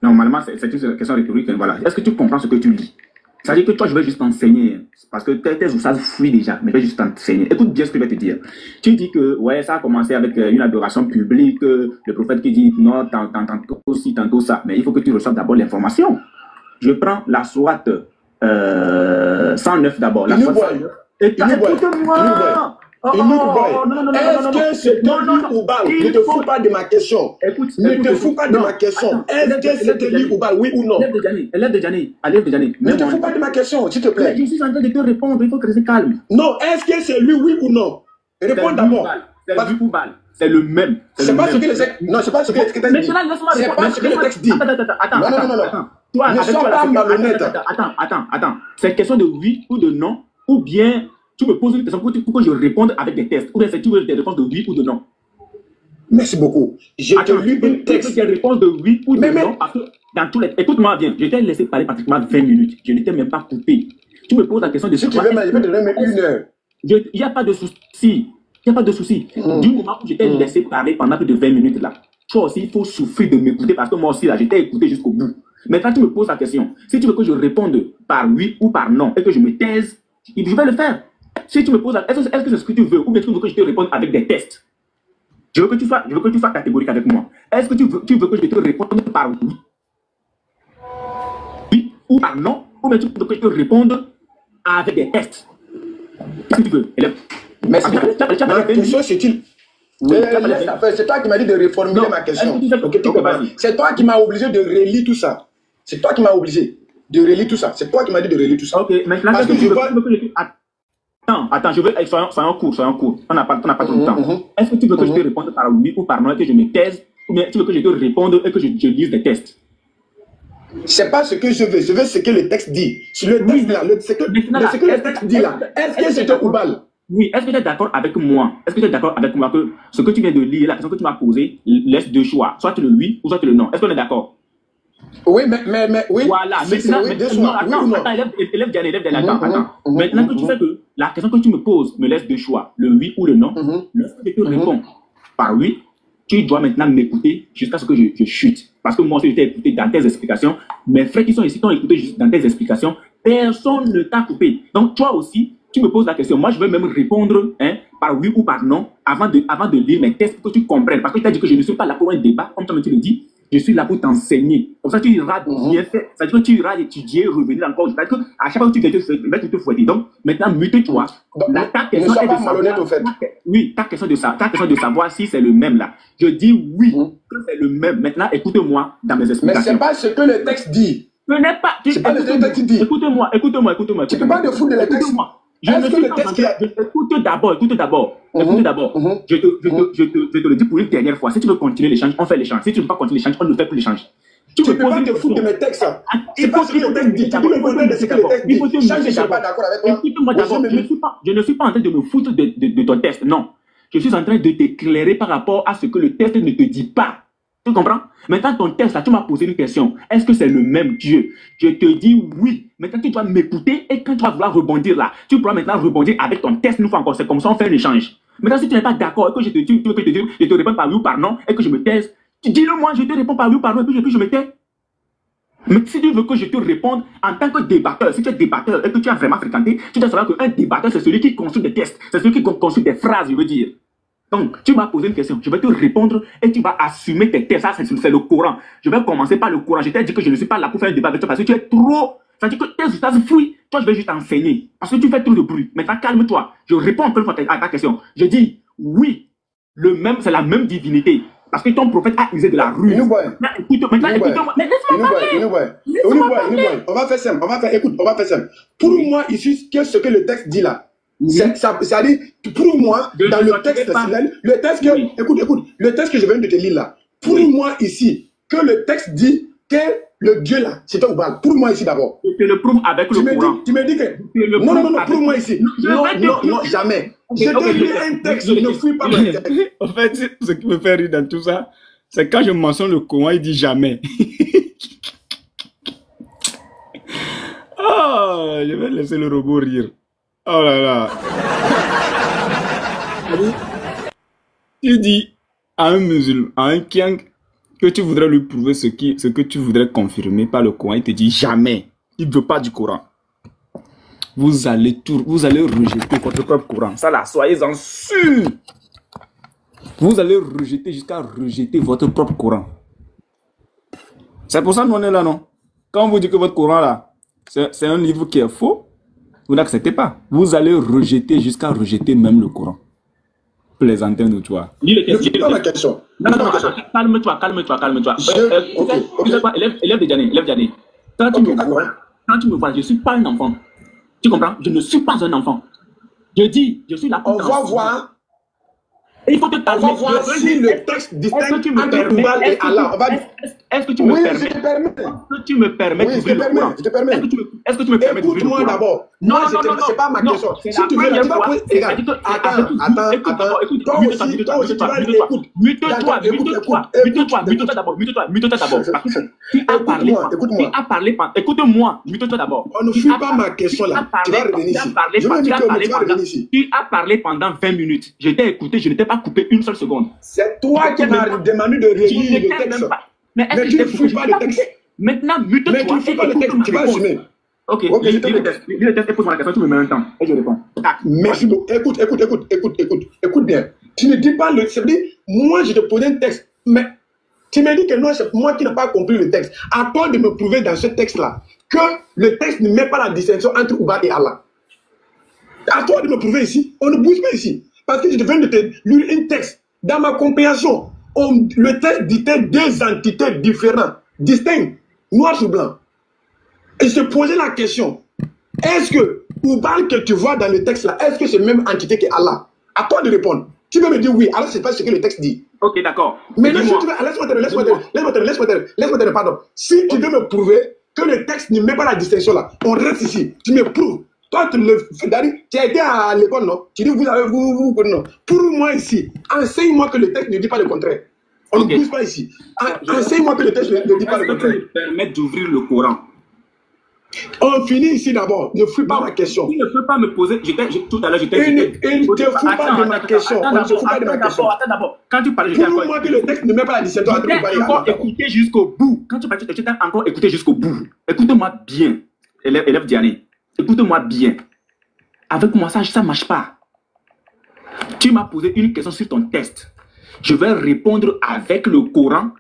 Normalement, c'est une question rhétorique. Voilà. Est-ce que tu comprends ce que tu lis? C'est-à-dire que toi, je vais juste t'enseigner. Parce que tes oussages fuient déjà, mais je vais juste t'enseigner. Écoute bien ce que je vais te dire. Tu dis que, ouais, ça a commencé avec une adoration publique, le prophète qui dit non, tantôt ci, tantôt ça. Mais il faut que tu reçoives d'abord l'information. Je prends la sourate 109 d'abord. La sourate 109. Écoute-moi! Est-ce que c'était lui ou Baal? Ne te fous pas de ma question. Ne te fous pas de ma question. Est-ce que c'était lui ou Baal, oui ou non? Élève de Djani. Ne te fous pas de ma question, s'il te plaît. Je suis en train de te répondre, il faut que tu restes calme. Non, est-ce que c'est lui, oui ou non? Réponds d'abord. C'est lui ou Baal. C'est le même. C'est pas ce que le texte dit. Non, c'est pas ce que le texte dit. C'est pas ce que le texte dit. Attends. Toi, ne sois pas malhonnête. Attends. C'est question de oui ou de non, ou bien tu me poses une question pour que je réponde avec des tests, ou bien c'est tu veux des réponses de oui ou de non. Merci beaucoup. Je te lis un texte. Des réponses de oui ou de non, parce que dans tous les... Écoute-moi bien, je t'ai laissé parler pratiquement 20 minutes. Je n'étais même pas coupé. Tu me poses la question de... Si tu veux, je vais te donner même 1 heure. Il n'y a pas de souci. Il n'y a pas de souci. Du moment où je t'ai laissé parler pendant plus de 20 minutes là, toi aussi, il faut souffrir de m'écouter parce que moi aussi, là, je t'ai écouté jusqu'au bout. Maintenant, tu me poses la question. Si tu veux que je réponde par oui ou par non et que je me taise, je vais le faire. Si tu me poses, est-ce que c'est ce que tu veux ou bien tu veux que je te réponde avec des tests? Je veux que tu sois catégorique avec moi. Est-ce que tu veux que je te réponde par oui ou par non, ou bien tu veux que je te réponde avec des tests? Qu'est-ce que tu veux? Merci. Ma question, c'est-il... C'est toi qui m'as dit de reformuler ma question. C'est toi qui m'as obligé de relire tout ça. C'est toi qui m'as obligé de relire tout ça. C'est toi qui m'as dit de relire tout ça. Ok, maintenant, parce que je vois... Attends, je veux... Soyons court. On n'a pas trop de temps. Est-ce que tu veux que je te réponde par oui ou par non et que je me taise mais tu veux que je te réponde et que je lise des tests? C'est pas ce que je veux ce que le texte dit. Sur le texte là, ce que le texte dit là, est-ce que c'est un Oubal? Oui, est-ce que tu es d'accord avec moi? Est-ce que tu es d'accord avec moi que ce que tu viens de lire, la question que tu m'as posée, laisse deux choix, soit le oui ou soit le non? Est-ce qu'on est d'accord? Oui, mais oui. Voilà, maintenant, élève Diane, attends. Maintenant que tu fais que la question que tu me poses me laisse deux choix, le oui ou le non, lorsque je te réponds par oui, tu dois maintenant m'écouter jusqu'à ce que je chute. Parce que moi aussi, je t'ai écouté dans tes explications. Mes frères qui sont ici t'ont écouté dans tes explications. Personne ne t'a coupé. Donc, toi aussi, tu me poses la question. Moi, je vais même répondre par oui ou par non avant de lire mes tests pour que tu comprennes. Parce que tu as dit que je ne suis pas là pour un débat, comme toi, tu le dis. Je suis là pour t'enseigner. Comme ça, tu iras bien faire. Ça veut dire que tu iras étudier, revenir encore. C'est-à-dire qu'à chaque fois que tu viens te fouetter. Donc, maintenant, mute-toi. Ta question est de savoir. Oui, ta question de savoir si c'est le même là. Je dis oui, que c'est le même. Maintenant, écoute-moi dans mes explications. Mais c'est pas ce que le texte dit. Ce n'est pas. C'est pas le texte qui dit. Écoute-moi. Tu peux pas te foutre de le texte. Je ne suis pas. Écoute d'abord. Je te le dis pour une dernière fois. Si tu veux continuer l'échange, on fait l'échange. Si tu ne veux pas continuer l'échange, on ne fait plus l'échange. Tu peux pas te foutre de mes textes. C'est pas ce que le texte dit. Tu peux me demander ce que le texte dit. Je ne suis pas d'accord avec toi. Écoute-moi d'abord. Je ne suis pas en train de me foutre de ton test. Non. Je suis en train de t'éclairer par rapport à ce que le test ne te dit pas. Tu comprends? Maintenant, ton test, là, tu m'as posé une question. Est-ce que c'est le même Dieu? Je te dis oui. Maintenant, tu dois m'écouter et quand tu vas vouloir rebondir là, tu pourras maintenant rebondir avec ton test une fois encore. C'est comme ça, on fait un échange. Maintenant, si tu n'es pas d'accord et que je te réponds par oui ou par non et que je me taise, dis-le-moi, je te réponds par oui ou par non et puis je me tais. Mais si tu veux que je te réponde en tant que débatteur, si tu es débatteur et que tu as vraiment fréquenté, tu dois savoir qu'un débatteur, c'est celui qui construit des tests. C'est celui qui construit des phrases, je veux dire. Donc, tu m'as posé une question, je vais te répondre et tu vas assumer tes tests. Ça, c'est le Coran. Je vais commencer par le Coran. Je t'ai dit que je ne suis pas là pour faire un débat avec toi parce que tu es trop... Ça veut dire que tes ustads fouillent. Toi, je vais juste enseigner. Parce que tu fais trop de bruit. Maintenant, calme-toi. Je réponds encore une fois à ta question. Je dis, oui, c'est la même divinité. Parce que ton prophète a usé de la rue. Maintenant, écoute-moi. Mais laisse-moi parler. On va faire simple. On va faire simple. Pour moi, ici, ce que le texte dit là, ça dit, pour moi, dans le texte, le texte que je viens de te lire là, pour moi ici, que le texte dit que le Dieu là, c'est un Oubal. Pour moi ici d'abord. Je te le prouve avec le Coran. Tu me dis que... Non, pour moi ici. Non, jamais. Je te lis un texte, je ne fouille pas mon texte. En fait, ce qui me fait rire dans tout ça, c'est quand je mentionne le Coran, il dit jamais. Oh, je vais laisser le robot rire. Oh là là. Tu dis à un musulman, à un Kiang, que tu voudrais lui prouver ce que tu voudrais confirmer par le Coran. Il te dit jamais. Il ne veut pas du Coran. Vous allez rejeter votre propre Coran. Ça là, soyez-en sûrs. Vous allez rejeter jusqu'à rejeter votre propre Coran. C'est pour ça qu'on est là, non? Quand on vous dit que votre Coran là, c'est un livre qui est faux, vous n'acceptez pas. Vous allez rejeter jusqu'à rejeter même le Coran. Plaisantez-nous, tu vois. C'est pas ma question. Non, calme-toi. Tu sais quoi, élève de Diané. Quand tu me vois, je ne suis pas un enfant. Tu comprends? Je ne suis pas un enfant. Je dis, je suis là pour t'enseigner. On va voir. Et il faut te calmer. On va voir si le texte distingue entre Oubal et Allah. Est-ce que tu me permets? Oui, je te permets. Est-ce que tu me permets? Oui, je te permets. Est-ce que tu me permets? Écoute-moi d'abord. Non, c'est pas ma question. Si tu veux, tu vas poser... Attends. Toi aussi, tu vas Mute-toi d'abord. Écoute-moi, mute-toi d'abord. On ne fuit pas ma question là. Tu vas revenir ici. Tu as parlé pendant 20 minutes. Je t'ai écouté, je ne t'ai pas coupé une seule seconde. C'est toi qui m'as demandé de relire le texte. Mais tu ne fouilles pas le texte. Maintenant, mute-toi. Mais tu ne fouilles pas le texte, tu vas assumer. Ok, lis le texte et pose-moi la question, tu me mets un temps et je réponds. Merci beaucoup. Écoute bien. Tu ne dis pas le... C'est-à-dire, moi je te pose un texte, mais tu me dis que non, c'est moi qui n'ai pas compris le texte. À toi de me prouver dans ce texte-là que le texte ne met pas la distinction entre Oubal et Allah. À toi de me prouver ici. On ne bouge pas ici. Parce que je viens de te lire un texte. Dans ma compréhension, le texte distingue deux entités différentes, distinctes, noir sur blanc. Et je te posais la question, est-ce que Oubal que tu vois dans le texte là, est-ce que c'est la même entité que Allah? À toi de répondre. Tu peux me dire oui, alors c'est pas ce que le texte dit. Ok, d'accord. Mais laisse-moi te pardon. Si tu veux me prouver que le texte ne met pas la distinction là, on reste ici. Tu me prouves. Toi, tu as été à l'école, non? Tu dis, vous, non. Prouve-moi ici. Enseigne-moi que le texte ne dit pas le contraire. On ne bouge pas ici. Enseigne-moi que le texte ne dit pas le contraire. Est-ce que tu me permets d'ouvrir le Coran? On finit ici d'abord. Ne fous pas ma question. Tu ne peux pas me poser. Tout à l'heure, j'étais. Il ne te fout pas de ma question. On ne se fout pas de ma question. Attends d'abord. Quand tu parlais, j'étais prouve-moi que le texte ne met pas la distinction entre le J'étais encore écouté jusqu'au bout. Quand tu parlais, j'étais encore écouté jusqu'au bout. Écoute-moi bien, élève Diané. Écoute-moi bien. Avec moi, ça ne marche pas. Tu m'as posé une question sur ton test. Je vais répondre avec le Coran,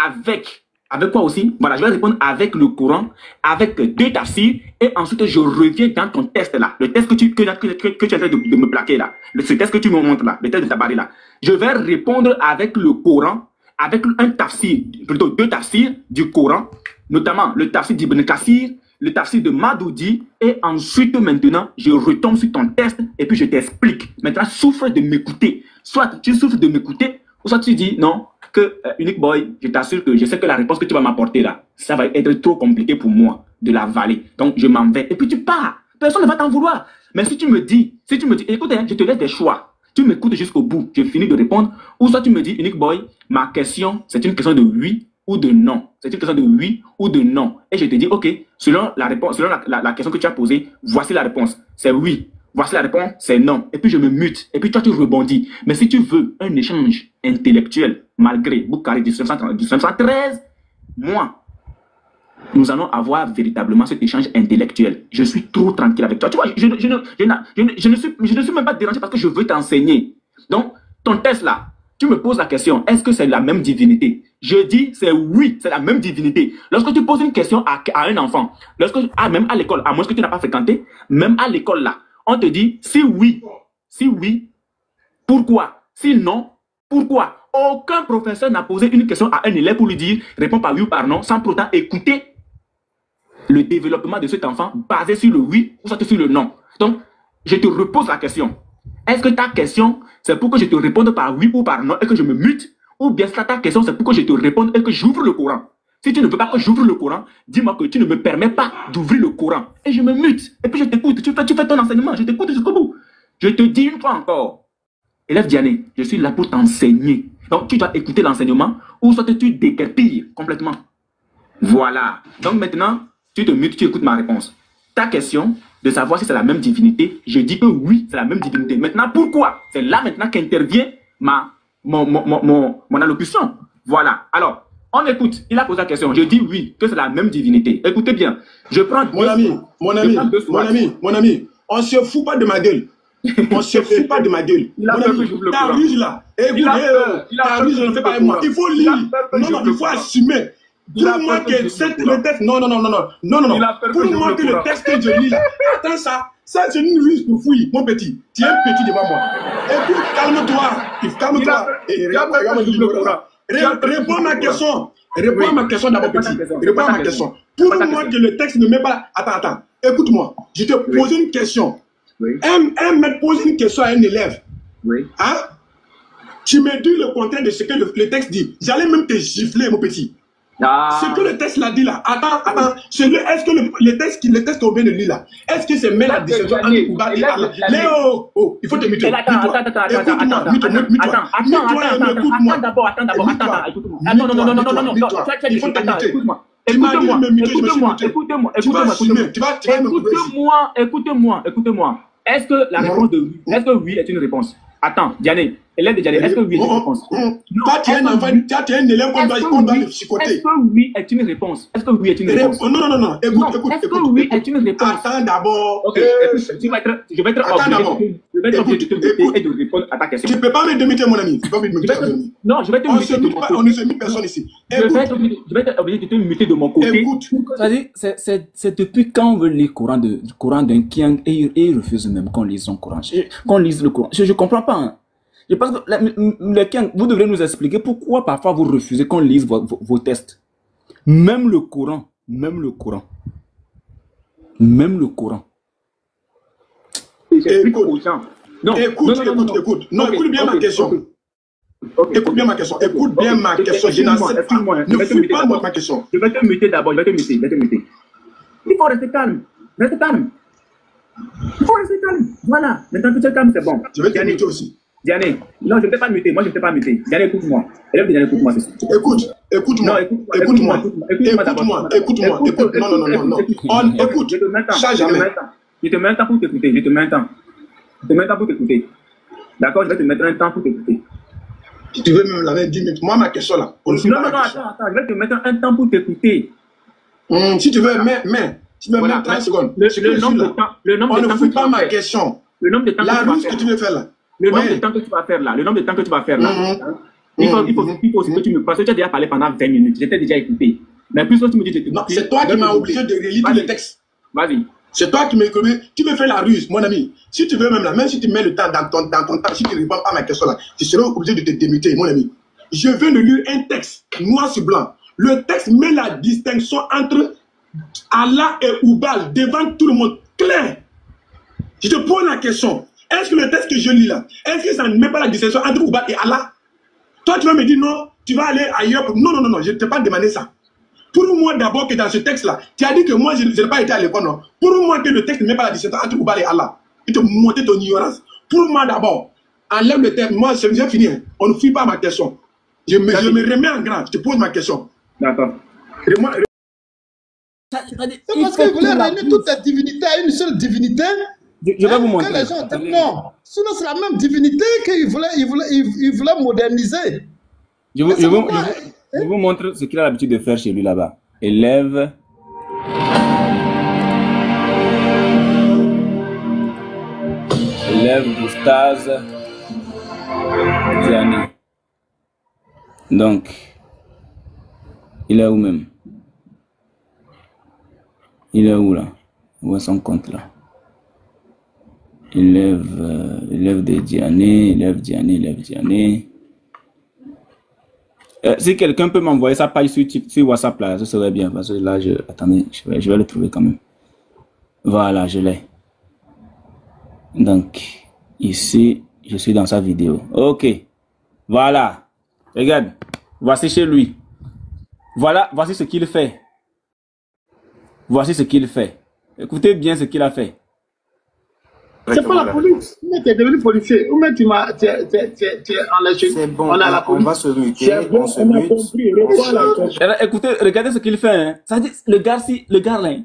avec quoi aussi? Voilà, je vais répondre avec le Coran, avec 2 tafsirs, et ensuite je reviens dans ton test là, le test que tu es en train de me plaquer là, ce test que tu me montres là, le test de Tabari là. Je vais répondre avec le Coran, avec un tafsir, plutôt 2 tafsirs du Coran, notamment le tafsir d'Ibn Kassir, le tafsir de Madoudi, et ensuite maintenant, je retombe sur ton test et puis je t'explique. Maintenant, souffre de m'écouter. Soit tu souffres de m'écouter, ou soit tu dis non, que Unique Boy, je t'assure que je sais que la réponse que tu vas m'apporter là, ça va être trop compliqué pour moi de l'avaler. Donc je m'en vais. Et puis tu pars. Personne ne va t'en vouloir. Mais si tu me dis, écoute, je te laisse des choix. Tu m'écoutes jusqu'au bout, je finis de répondre. Ou soit tu me dis, Unique Boy, ma question, c'est une question de oui ou de non. C'est une question de oui ou de non. Et je te dis, ok, selon la réponse, selon la question que tu as posée, voici la réponse. C'est oui. Voici la réponse, c'est non. Et puis je me mute. Et puis toi, tu rebondis. Mais si tu veux un échange intellectuel, malgré Boukari du 513, moi, nous allons avoir véritablement cet échange intellectuel. Je suis trop tranquille avec toi. Tu vois, je ne suis même pas dérangé parce que je veux t'enseigner. Donc, ton test là, tu me poses la question, est-ce que c'est la même divinité? Je dis, c'est oui, c'est la même divinité. Lorsque tu poses une question à un enfant, même à l'école, à moins que tu n'as pas fréquenté, même à l'école là, on te dit, si oui, pourquoi? Si non, pourquoi? Aucun professeur n'a posé une question à un élève pour lui dire, réponds par oui ou par non, sans pourtant écouter le développement de cet enfant basé sur le oui ou soit sur le non. Donc, je te repose la question. Est-ce que ta question, c'est pour que je te réponde par oui ou par non et que je me mute? Ou bien ta question, c'est pour que je te réponde et que j'ouvre le Coran? Si tu ne veux pas que j'ouvre le Coran, dis-moi que tu ne me permets pas d'ouvrir le Coran. Et je me mute. Et puis je t'écoute. Tu fais ton enseignement. Je t'écoute jusqu'au bout. Je te dis une fois encore. Élève Diané, je suis là pour t'enseigner. Donc tu dois écouter l'enseignement ou soit tu déguerpilles complètement. Voilà. Donc maintenant, tu te mutes, tu écoutes ma réponse. Ta question de savoir si c'est la même divinité, je dis que oui, c'est la même divinité. Maintenant, pourquoi? C'est là maintenant qu'intervient mon allocution. Voilà. Alors, on écoute. Il a posé la question. Je dis oui, que c'est la même divinité. Écoutez bien. Je prends mon ami, on se fout pas de ma gueule. On se fout pas de ma gueule. Ta ruse là. Écoute, ta ruse, je ne fais pas avec moi. Il faut lire. Non, il faut assumer. Pour-moi que le texte. Non. Pour-moi que le texte que je lis là. Attends ça. Ça, c'est une ruse pour fouiller, mon petit. Tu es un petit devant moi. Écoute, calme-toi. Réponds à ma question. Réponds à ma question d'abord, petit. Réponds à ma question. Pour moi que le texte ne met pas... Attends. Écoute-moi. Je te pose une question. Un maître pose une question à un élève. Hein? Tu me dis le contraire de ce que le texte dit. J'allais même te gifler, mon petit. Ce que le texte l'a dit là. Attends. Est-ce que le texte qu'on vient de lire là, est-ce que c'est même la décision entre Ouda et Allah? Léo, il faut te muter. Attends, écoutez-moi. Est-ce que la réponse de oui, est-ce que oui est une réponse? Attends, Diané, élève de Diané, est-ce que oui est une réponse? Toi, tu es un élève qu'on doit le psychoter. Est-ce que oui est une réponse? Est-ce que oui est une réponse? Non, écoute. Est-ce que oui est une réponse? Attends d'abord. Ok, je vais être obligé de répondre à ta question. Tu ne peux pas me démuter, mon ami. Non, je vais te muter de mon côté. On ne se mute personne ici. Je vais être obligé de te muter de mon côté. Écoute. C'est depuis quand on veut lire le Coran d'un Kiang et il refuse même qu'on lise son Coran. Qu'on lise le Coran. Je ne comprends pas. Hein. Je pense que le Kiang, vous devrez nous expliquer pourquoi parfois vous refusez qu'on lise vos tests. Même le Coran. Écoute. Non, écoute bien ma question. Écoute bien ma question. Écoute bien ma question. Je n'accepte pas. Ne fouille pas ma question. Je vais te muter d'abord. Je vais te muter. Il faut rester calme. Reste calme. Il faut rester calme. Voilà. Maintenant que tu es calme, c'est bon. Je vais te muter aussi. Diane, non, je ne t'ai pas muté. Moi, je ne t'ai pas muté. Diane, écoute-moi. Élève de Diane, écoute-moi. Écoute-moi. Non. On écoute. Ça, jamais. Je te mets un temps pour t'écouter. Je te mets un temps pour t'écouter. D'accord, je vais te mettre un temps pour t'écouter. Si tu veux même la mettre 10 minutes. Moi, ma question là. Non, attends. Je vais te mettre un temps pour t'écouter. Si tu veux, mais. Si tu veux mettre 30 secondes. Le nombre de temps. On ne fout pas ma question. Le nombre de temps. La ruse que tu veux faire là. Le nombre de temps que tu vas faire là. Il faut que tu me... Parce que tu as déjà parlé pendant 20 minutes. J'étais déjà écouté. Mais plus que tu me dis... Non, c'est toi qui m'as obligé de relire tous les textes. Vas-y. C'est toi qui m'as écrit. Tu me fais la ruse, mon ami. Si tu veux même là, même si tu mets le temps dans ton temps, si tu ne réponds pas à ma question là, tu seras obligé de te démuter, mon ami. Je viens de lire un texte, noir sur blanc. Le texte met la distinction entre Allah et Oubal devant tout le monde. Clair. Je te pose la question. Est-ce que le texte que je lis là, est-ce que ça ne met pas la distinction entre Oubal et Allah? Toi, tu vas me dire non, tu vas aller ailleurs. Non, je ne t'ai pas demandé ça. Pour moi, d'abord, que dans ce texte-là, tu as dit que moi, je n'ai pas été à l'école, non. Pour moi, que le texte ne met pas la distinction entre Oubal et Allah. Il te montre ton ignorance. Pour moi, d'abord, enlève le terme. Moi, c'est déjà fini. On ne fuit pas ma question. Je me remets en grand. Je te pose ma question. D'accord. C'est parce qu'il voulait réunir toute la divinité à une seule divinité. Je vais vous montrer. Les gens disent non. Sinon, c'est la même divinité qu'il voulait moderniser. Je vous montre ce qu'il a l'habitude de faire chez lui là-bas. Élève d'Oustaz Diane. Donc, il est où même? Il est où là? Où est son compte là? Élève de Diane, élève Diane. Si quelqu'un peut m'envoyer sa page sur WhatsApp là, ce serait bien parce que là, attendez, je vais le trouver quand même. Voilà, je l'ai. Donc, ici, je suis dans sa vidéo. Ok, voilà. Regarde, voici chez lui. Voilà, voici ce qu'il fait. Voici ce qu'il fait. Écoutez bien ce qu'il a fait. C'est pas la police. Mais tu es devenu policier. Ou même tu es enlèché. C'est bon, on a la police. on va se muter. On se mute. Écoutez, regardez ce qu'il fait. Hein. Ça dit, le gars là,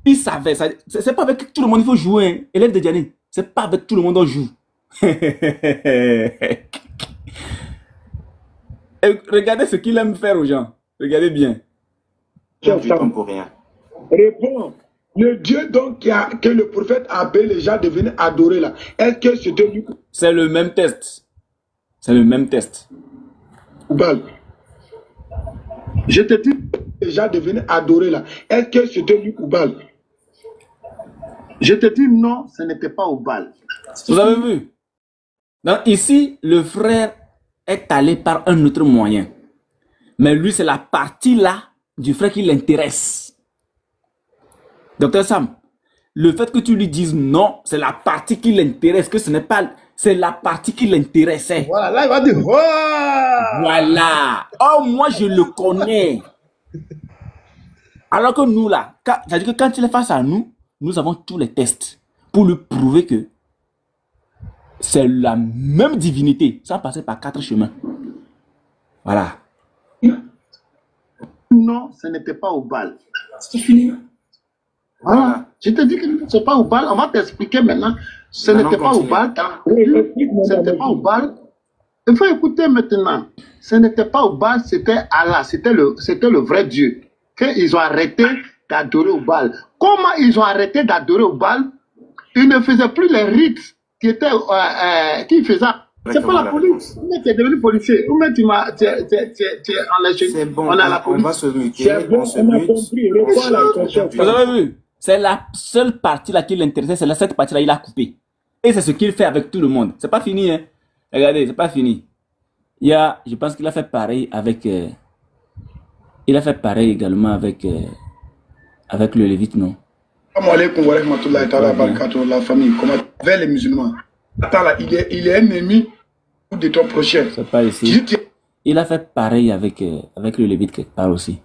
il savait. C'est pas avec tout le monde il faut jouer. Hein. Élève de Diane, c'est pas avec tout le monde on joue. Et regardez ce qu'il aime faire aux gens. Regardez bien. Pour rien. Réponds. Le Dieu donc que le prophète a appelé les gens de venir adorer là, est-ce que c'était lui? C'est le même test. C'est le même test. Oubal. Je te dis, les gens de venir adorer là, est-ce que c'était lui Oubal? Je te dis non, ce n'était pas Oubal. Vous avez vu? Donc ici, le frère est allé par un autre moyen. Mais lui, c'est la partie là du frère qui l'intéresse. Docteur Sam, le fait que tu lui dises non, c'est la partie qui l'intéresse, que ce n'est pas... C'est la partie qui l'intéressait. Voilà, là, il va dire... Oh! Voilà. Oh, moi, je le connais. Alors que nous, là, c'est-à-dire que quand il est face à nous, nous avons tous les tests pour lui prouver que c'est la même divinité, sans passer par 4 chemins. Voilà. Non, ce n'était pas Oubal. C'est fini. Voilà. Je te dis que ce n'est pas Oubal. On va t'expliquer maintenant. Ce n'était pas Oubal. Ce n'était pas Oubal. Il faut écouter maintenant. Ce n'était pas Oubal, c'était Allah. C'était le vrai Dieu. Qu'ils ont arrêté d'adorer Oubal. Comment ils ont arrêté d'adorer Oubal? Ils ne faisaient plus les rites qui faisaient. C'est pas la police. Mais tu es devenu policier. Ou même tu es enlèché. C'est bon, on a la police. On va se muter. On se mute. Vous avez vu? C'est la seule partie là qui l'intéressait. C'est cette partie là il a coupé. Et c'est ce qu'il fait avec tout le monde. C'est pas fini. Hein? Regardez, c'est pas fini. Je pense qu'il a fait pareil avec... il a fait pareil également avec le Lévite, non? La famille, comment vers les musulmans. Attends là, il est ennemi de ton prochain. C'est pas ici. Il a fait pareil avec le Lévite quelque part aussi.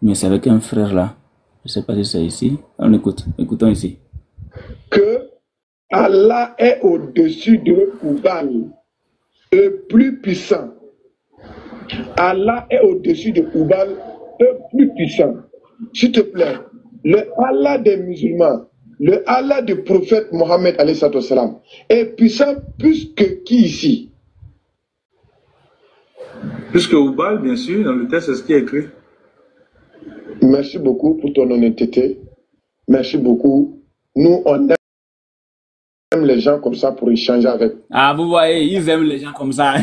Mais c'est avec un frère là. Je sais pas si c'est ici. On écoute. Écoutons ici. Que Allah est au-dessus de Oubal, le plus puissant. Allah est au-dessus de Oubal, le plus puissant. S'il te plaît, le Allah des musulmans, le Allah du prophète Mohammed est puissant plus que qui ici? Plus que Oubal, bien sûr, dans le texte, c'est ce qui est écrit. Merci beaucoup pour ton honnêteté. Merci beaucoup. Nous, on aime les gens comme ça pour échanger avec. Ah, vous voyez, ils aiment les gens comme ça.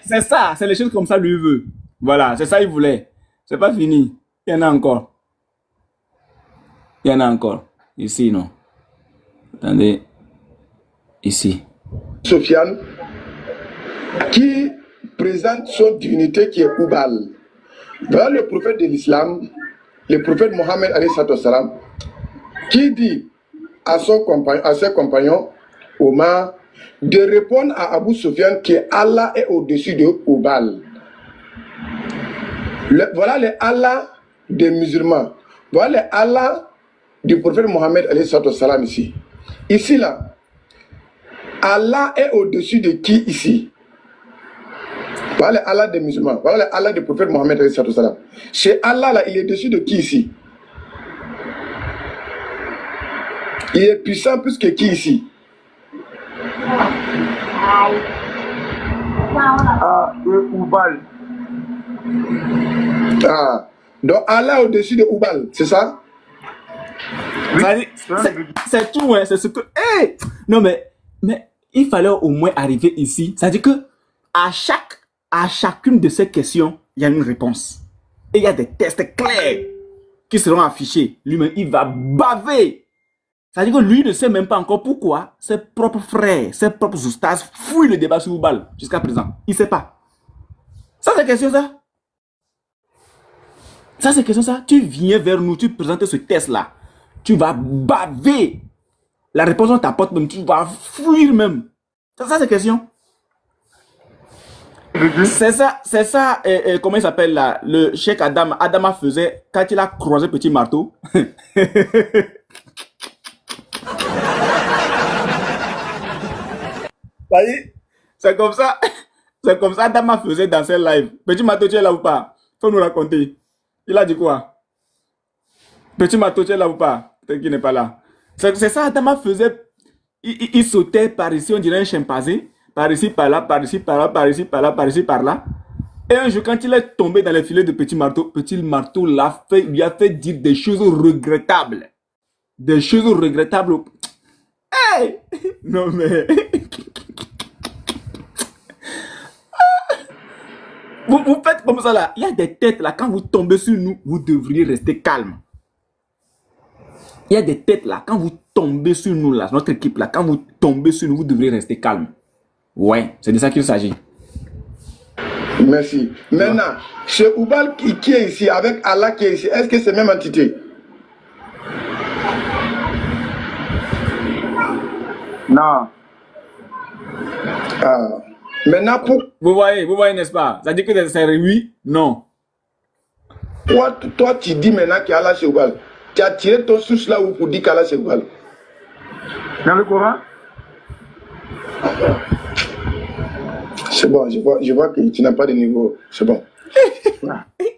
C'est ça, c'est les choses comme ça lui veut. Voilà, c'est ça il voulait. C'est pas fini. Il y en a encore. Il y en a encore. Ici, non. Attendez. Ici. Sofiane, qui présente son divinité qui est Oubal. Voilà le prophète de l'islam, le prophète Mohammed qui dit à ses compagnons, Omar, de répondre à Abu Sofiane que Allah est au-dessus de Oubal. Voilà les Allah des musulmans. Voilà les Allah du prophète Mohammed ici. Ici là, Allah est au-dessus de qui ici? Voilà Allah des musulmans. Voilà Allah du prophète Mohammed. Chez Allah, là, il est au-dessus de qui ici? Il est puissant plus que qui ici? Ah, Oubal. Ah, donc Allah est au-dessus de Oubal, c'est ça? Oui. C'est tout, hein, c'est ce que... Hey! Non, mais il fallait au moins arriver ici. C'est-à-dire que à chacune de ces questions, il y a une réponse. Et il y a des tests clairs qui seront affichés. Lui-même, il va baver. C'est-à-dire que lui ne sait même pas encore pourquoi ses propres frères, ses propres oustas fouillent le débat sur Oubal jusqu'à présent. Il ne sait pas. Ça, c'est question, ça. Ça, c'est question, ça. Tu viens vers nous, tu présentes ce test-là. Tu vas baver. La réponse, on t'apporte même. Tu vas fuir même. Ça, c'est question. C'est ça, comment il s'appelle là, le Cheikh Adama faisait quand il a croisé Petit Marteau. C'est comme ça Adama faisait dans ses lives. Petit Marteau, tu es là ou pas? Faut nous raconter. Il a dit quoi? Petit Marteau, tu es là ou pas? Peut-être qu'il n'est pas là. C'est ça Adama faisait. Il sautait par ici, on dirait un chimpanzé. Par ici, par là, par ici, par là, par ici, par là, par ici, par là. Et un jour, quand il est tombé dans les filets de Petit Marteau lui a fait dire des choses regrettables. Des choses regrettables. Hey! Non mais... Vous faites comme ça là. Il y a des têtes là. Quand vous tombez sur nous, vous devriez rester calme. Il y a des têtes là. Quand vous tombez sur nous là, notre équipe là, quand vous tombez sur nous, vous devriez rester calme. Ouais, c'est de ça qu'il s'agit. Merci. Maintenant, chez Oubal qui est ici, avec Allah qui est ici, est-ce que c'est la même entité? Non. Ah. Maintenant, pour... Vous voyez, n'est-ce pas? Ça dit que c'est oui, non. Toi, tu dis maintenant qu'il y a Allah chez Oubal. Tu as tiré ton source là où pour dire qu'il y a Allah chez Oubal. Dans le Coran? C'est bon, je vois que tu n'as pas de niveau. C'est bon.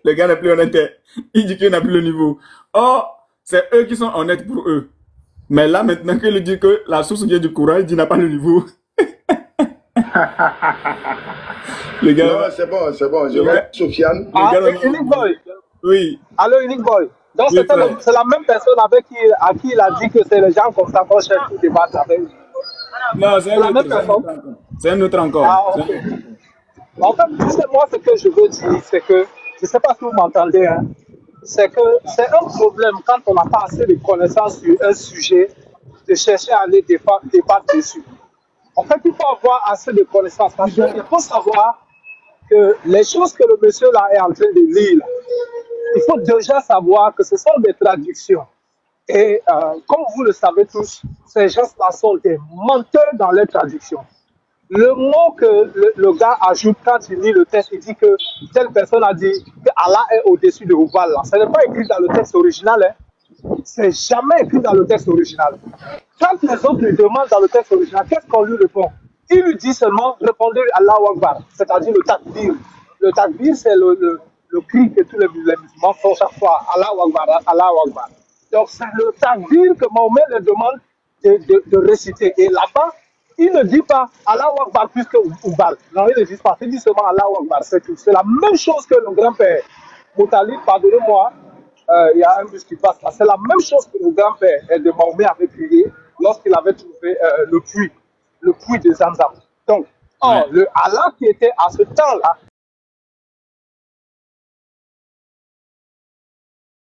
Le gars n'est plus honnête. Il dit qu'il n'a plus le niveau. Oh, c'est eux qui sont honnêtes pour eux. Mais là, maintenant qu'il dit que la source vient du Coran, il dit qu'il n'a pas le niveau. Le gars... Non, c'est bon. Je vois Sofiane. Ah, Unique Boy. Oui. Allô, Unique Boy. Donc, oui, c'est la même personne à qui il a dit que c'est les gens comme ça qu'on cherche pour débattre avec. Non, c'est la même personne. C'est un autre encore. Ah, ok. En fait, moi, ce que je veux dire, c'est que, je ne sais pas si vous m'entendez, hein, c'est que c'est un problème quand on n'a pas assez de connaissances sur un sujet, de chercher à aller débattre dessus. En fait, il faut avoir assez de connaissances. Parce qu'il faut savoir que les choses que le monsieur là est en train de lire, là, il faut déjà savoir que ce sont des traductions. Et comme vous le savez tous, ces gens-là sont des menteurs dans les traductions. Le mot que le gars ajoute quand il lit le texte, il dit que telle personne a dit que Allah est au-dessus de Oubal. Ce n'est pas écrit dans le texte original. Hein. C'est jamais écrit dans le texte original. Quand les autres lui demandent dans le texte original, qu'est-ce qu'on lui répond? Il lui dit seulement, répondez Allahu Akbar, c'est-à-dire le takbir. Le takbir, c'est le cri que tous les musulmans font chaque fois, Allahu Akbar, Allahu Akbar. Donc c'est le takbir que Mahomet leur demande de réciter. Et là-bas, il ne dit pas Allahu Akbar plus que Oubal. Non, il ne dit pas. Il dit seulement Allahu Akbar, c'est tout. C'est la même chose que le grand-père Moutalib, pardonnez-moi, il y a un bus qui passe là. C'est la même chose que le grand-père de Mahomet avait crié lorsqu'il avait trouvé le puits de Zamzam. Donc, le Allah qui était à ce temps-là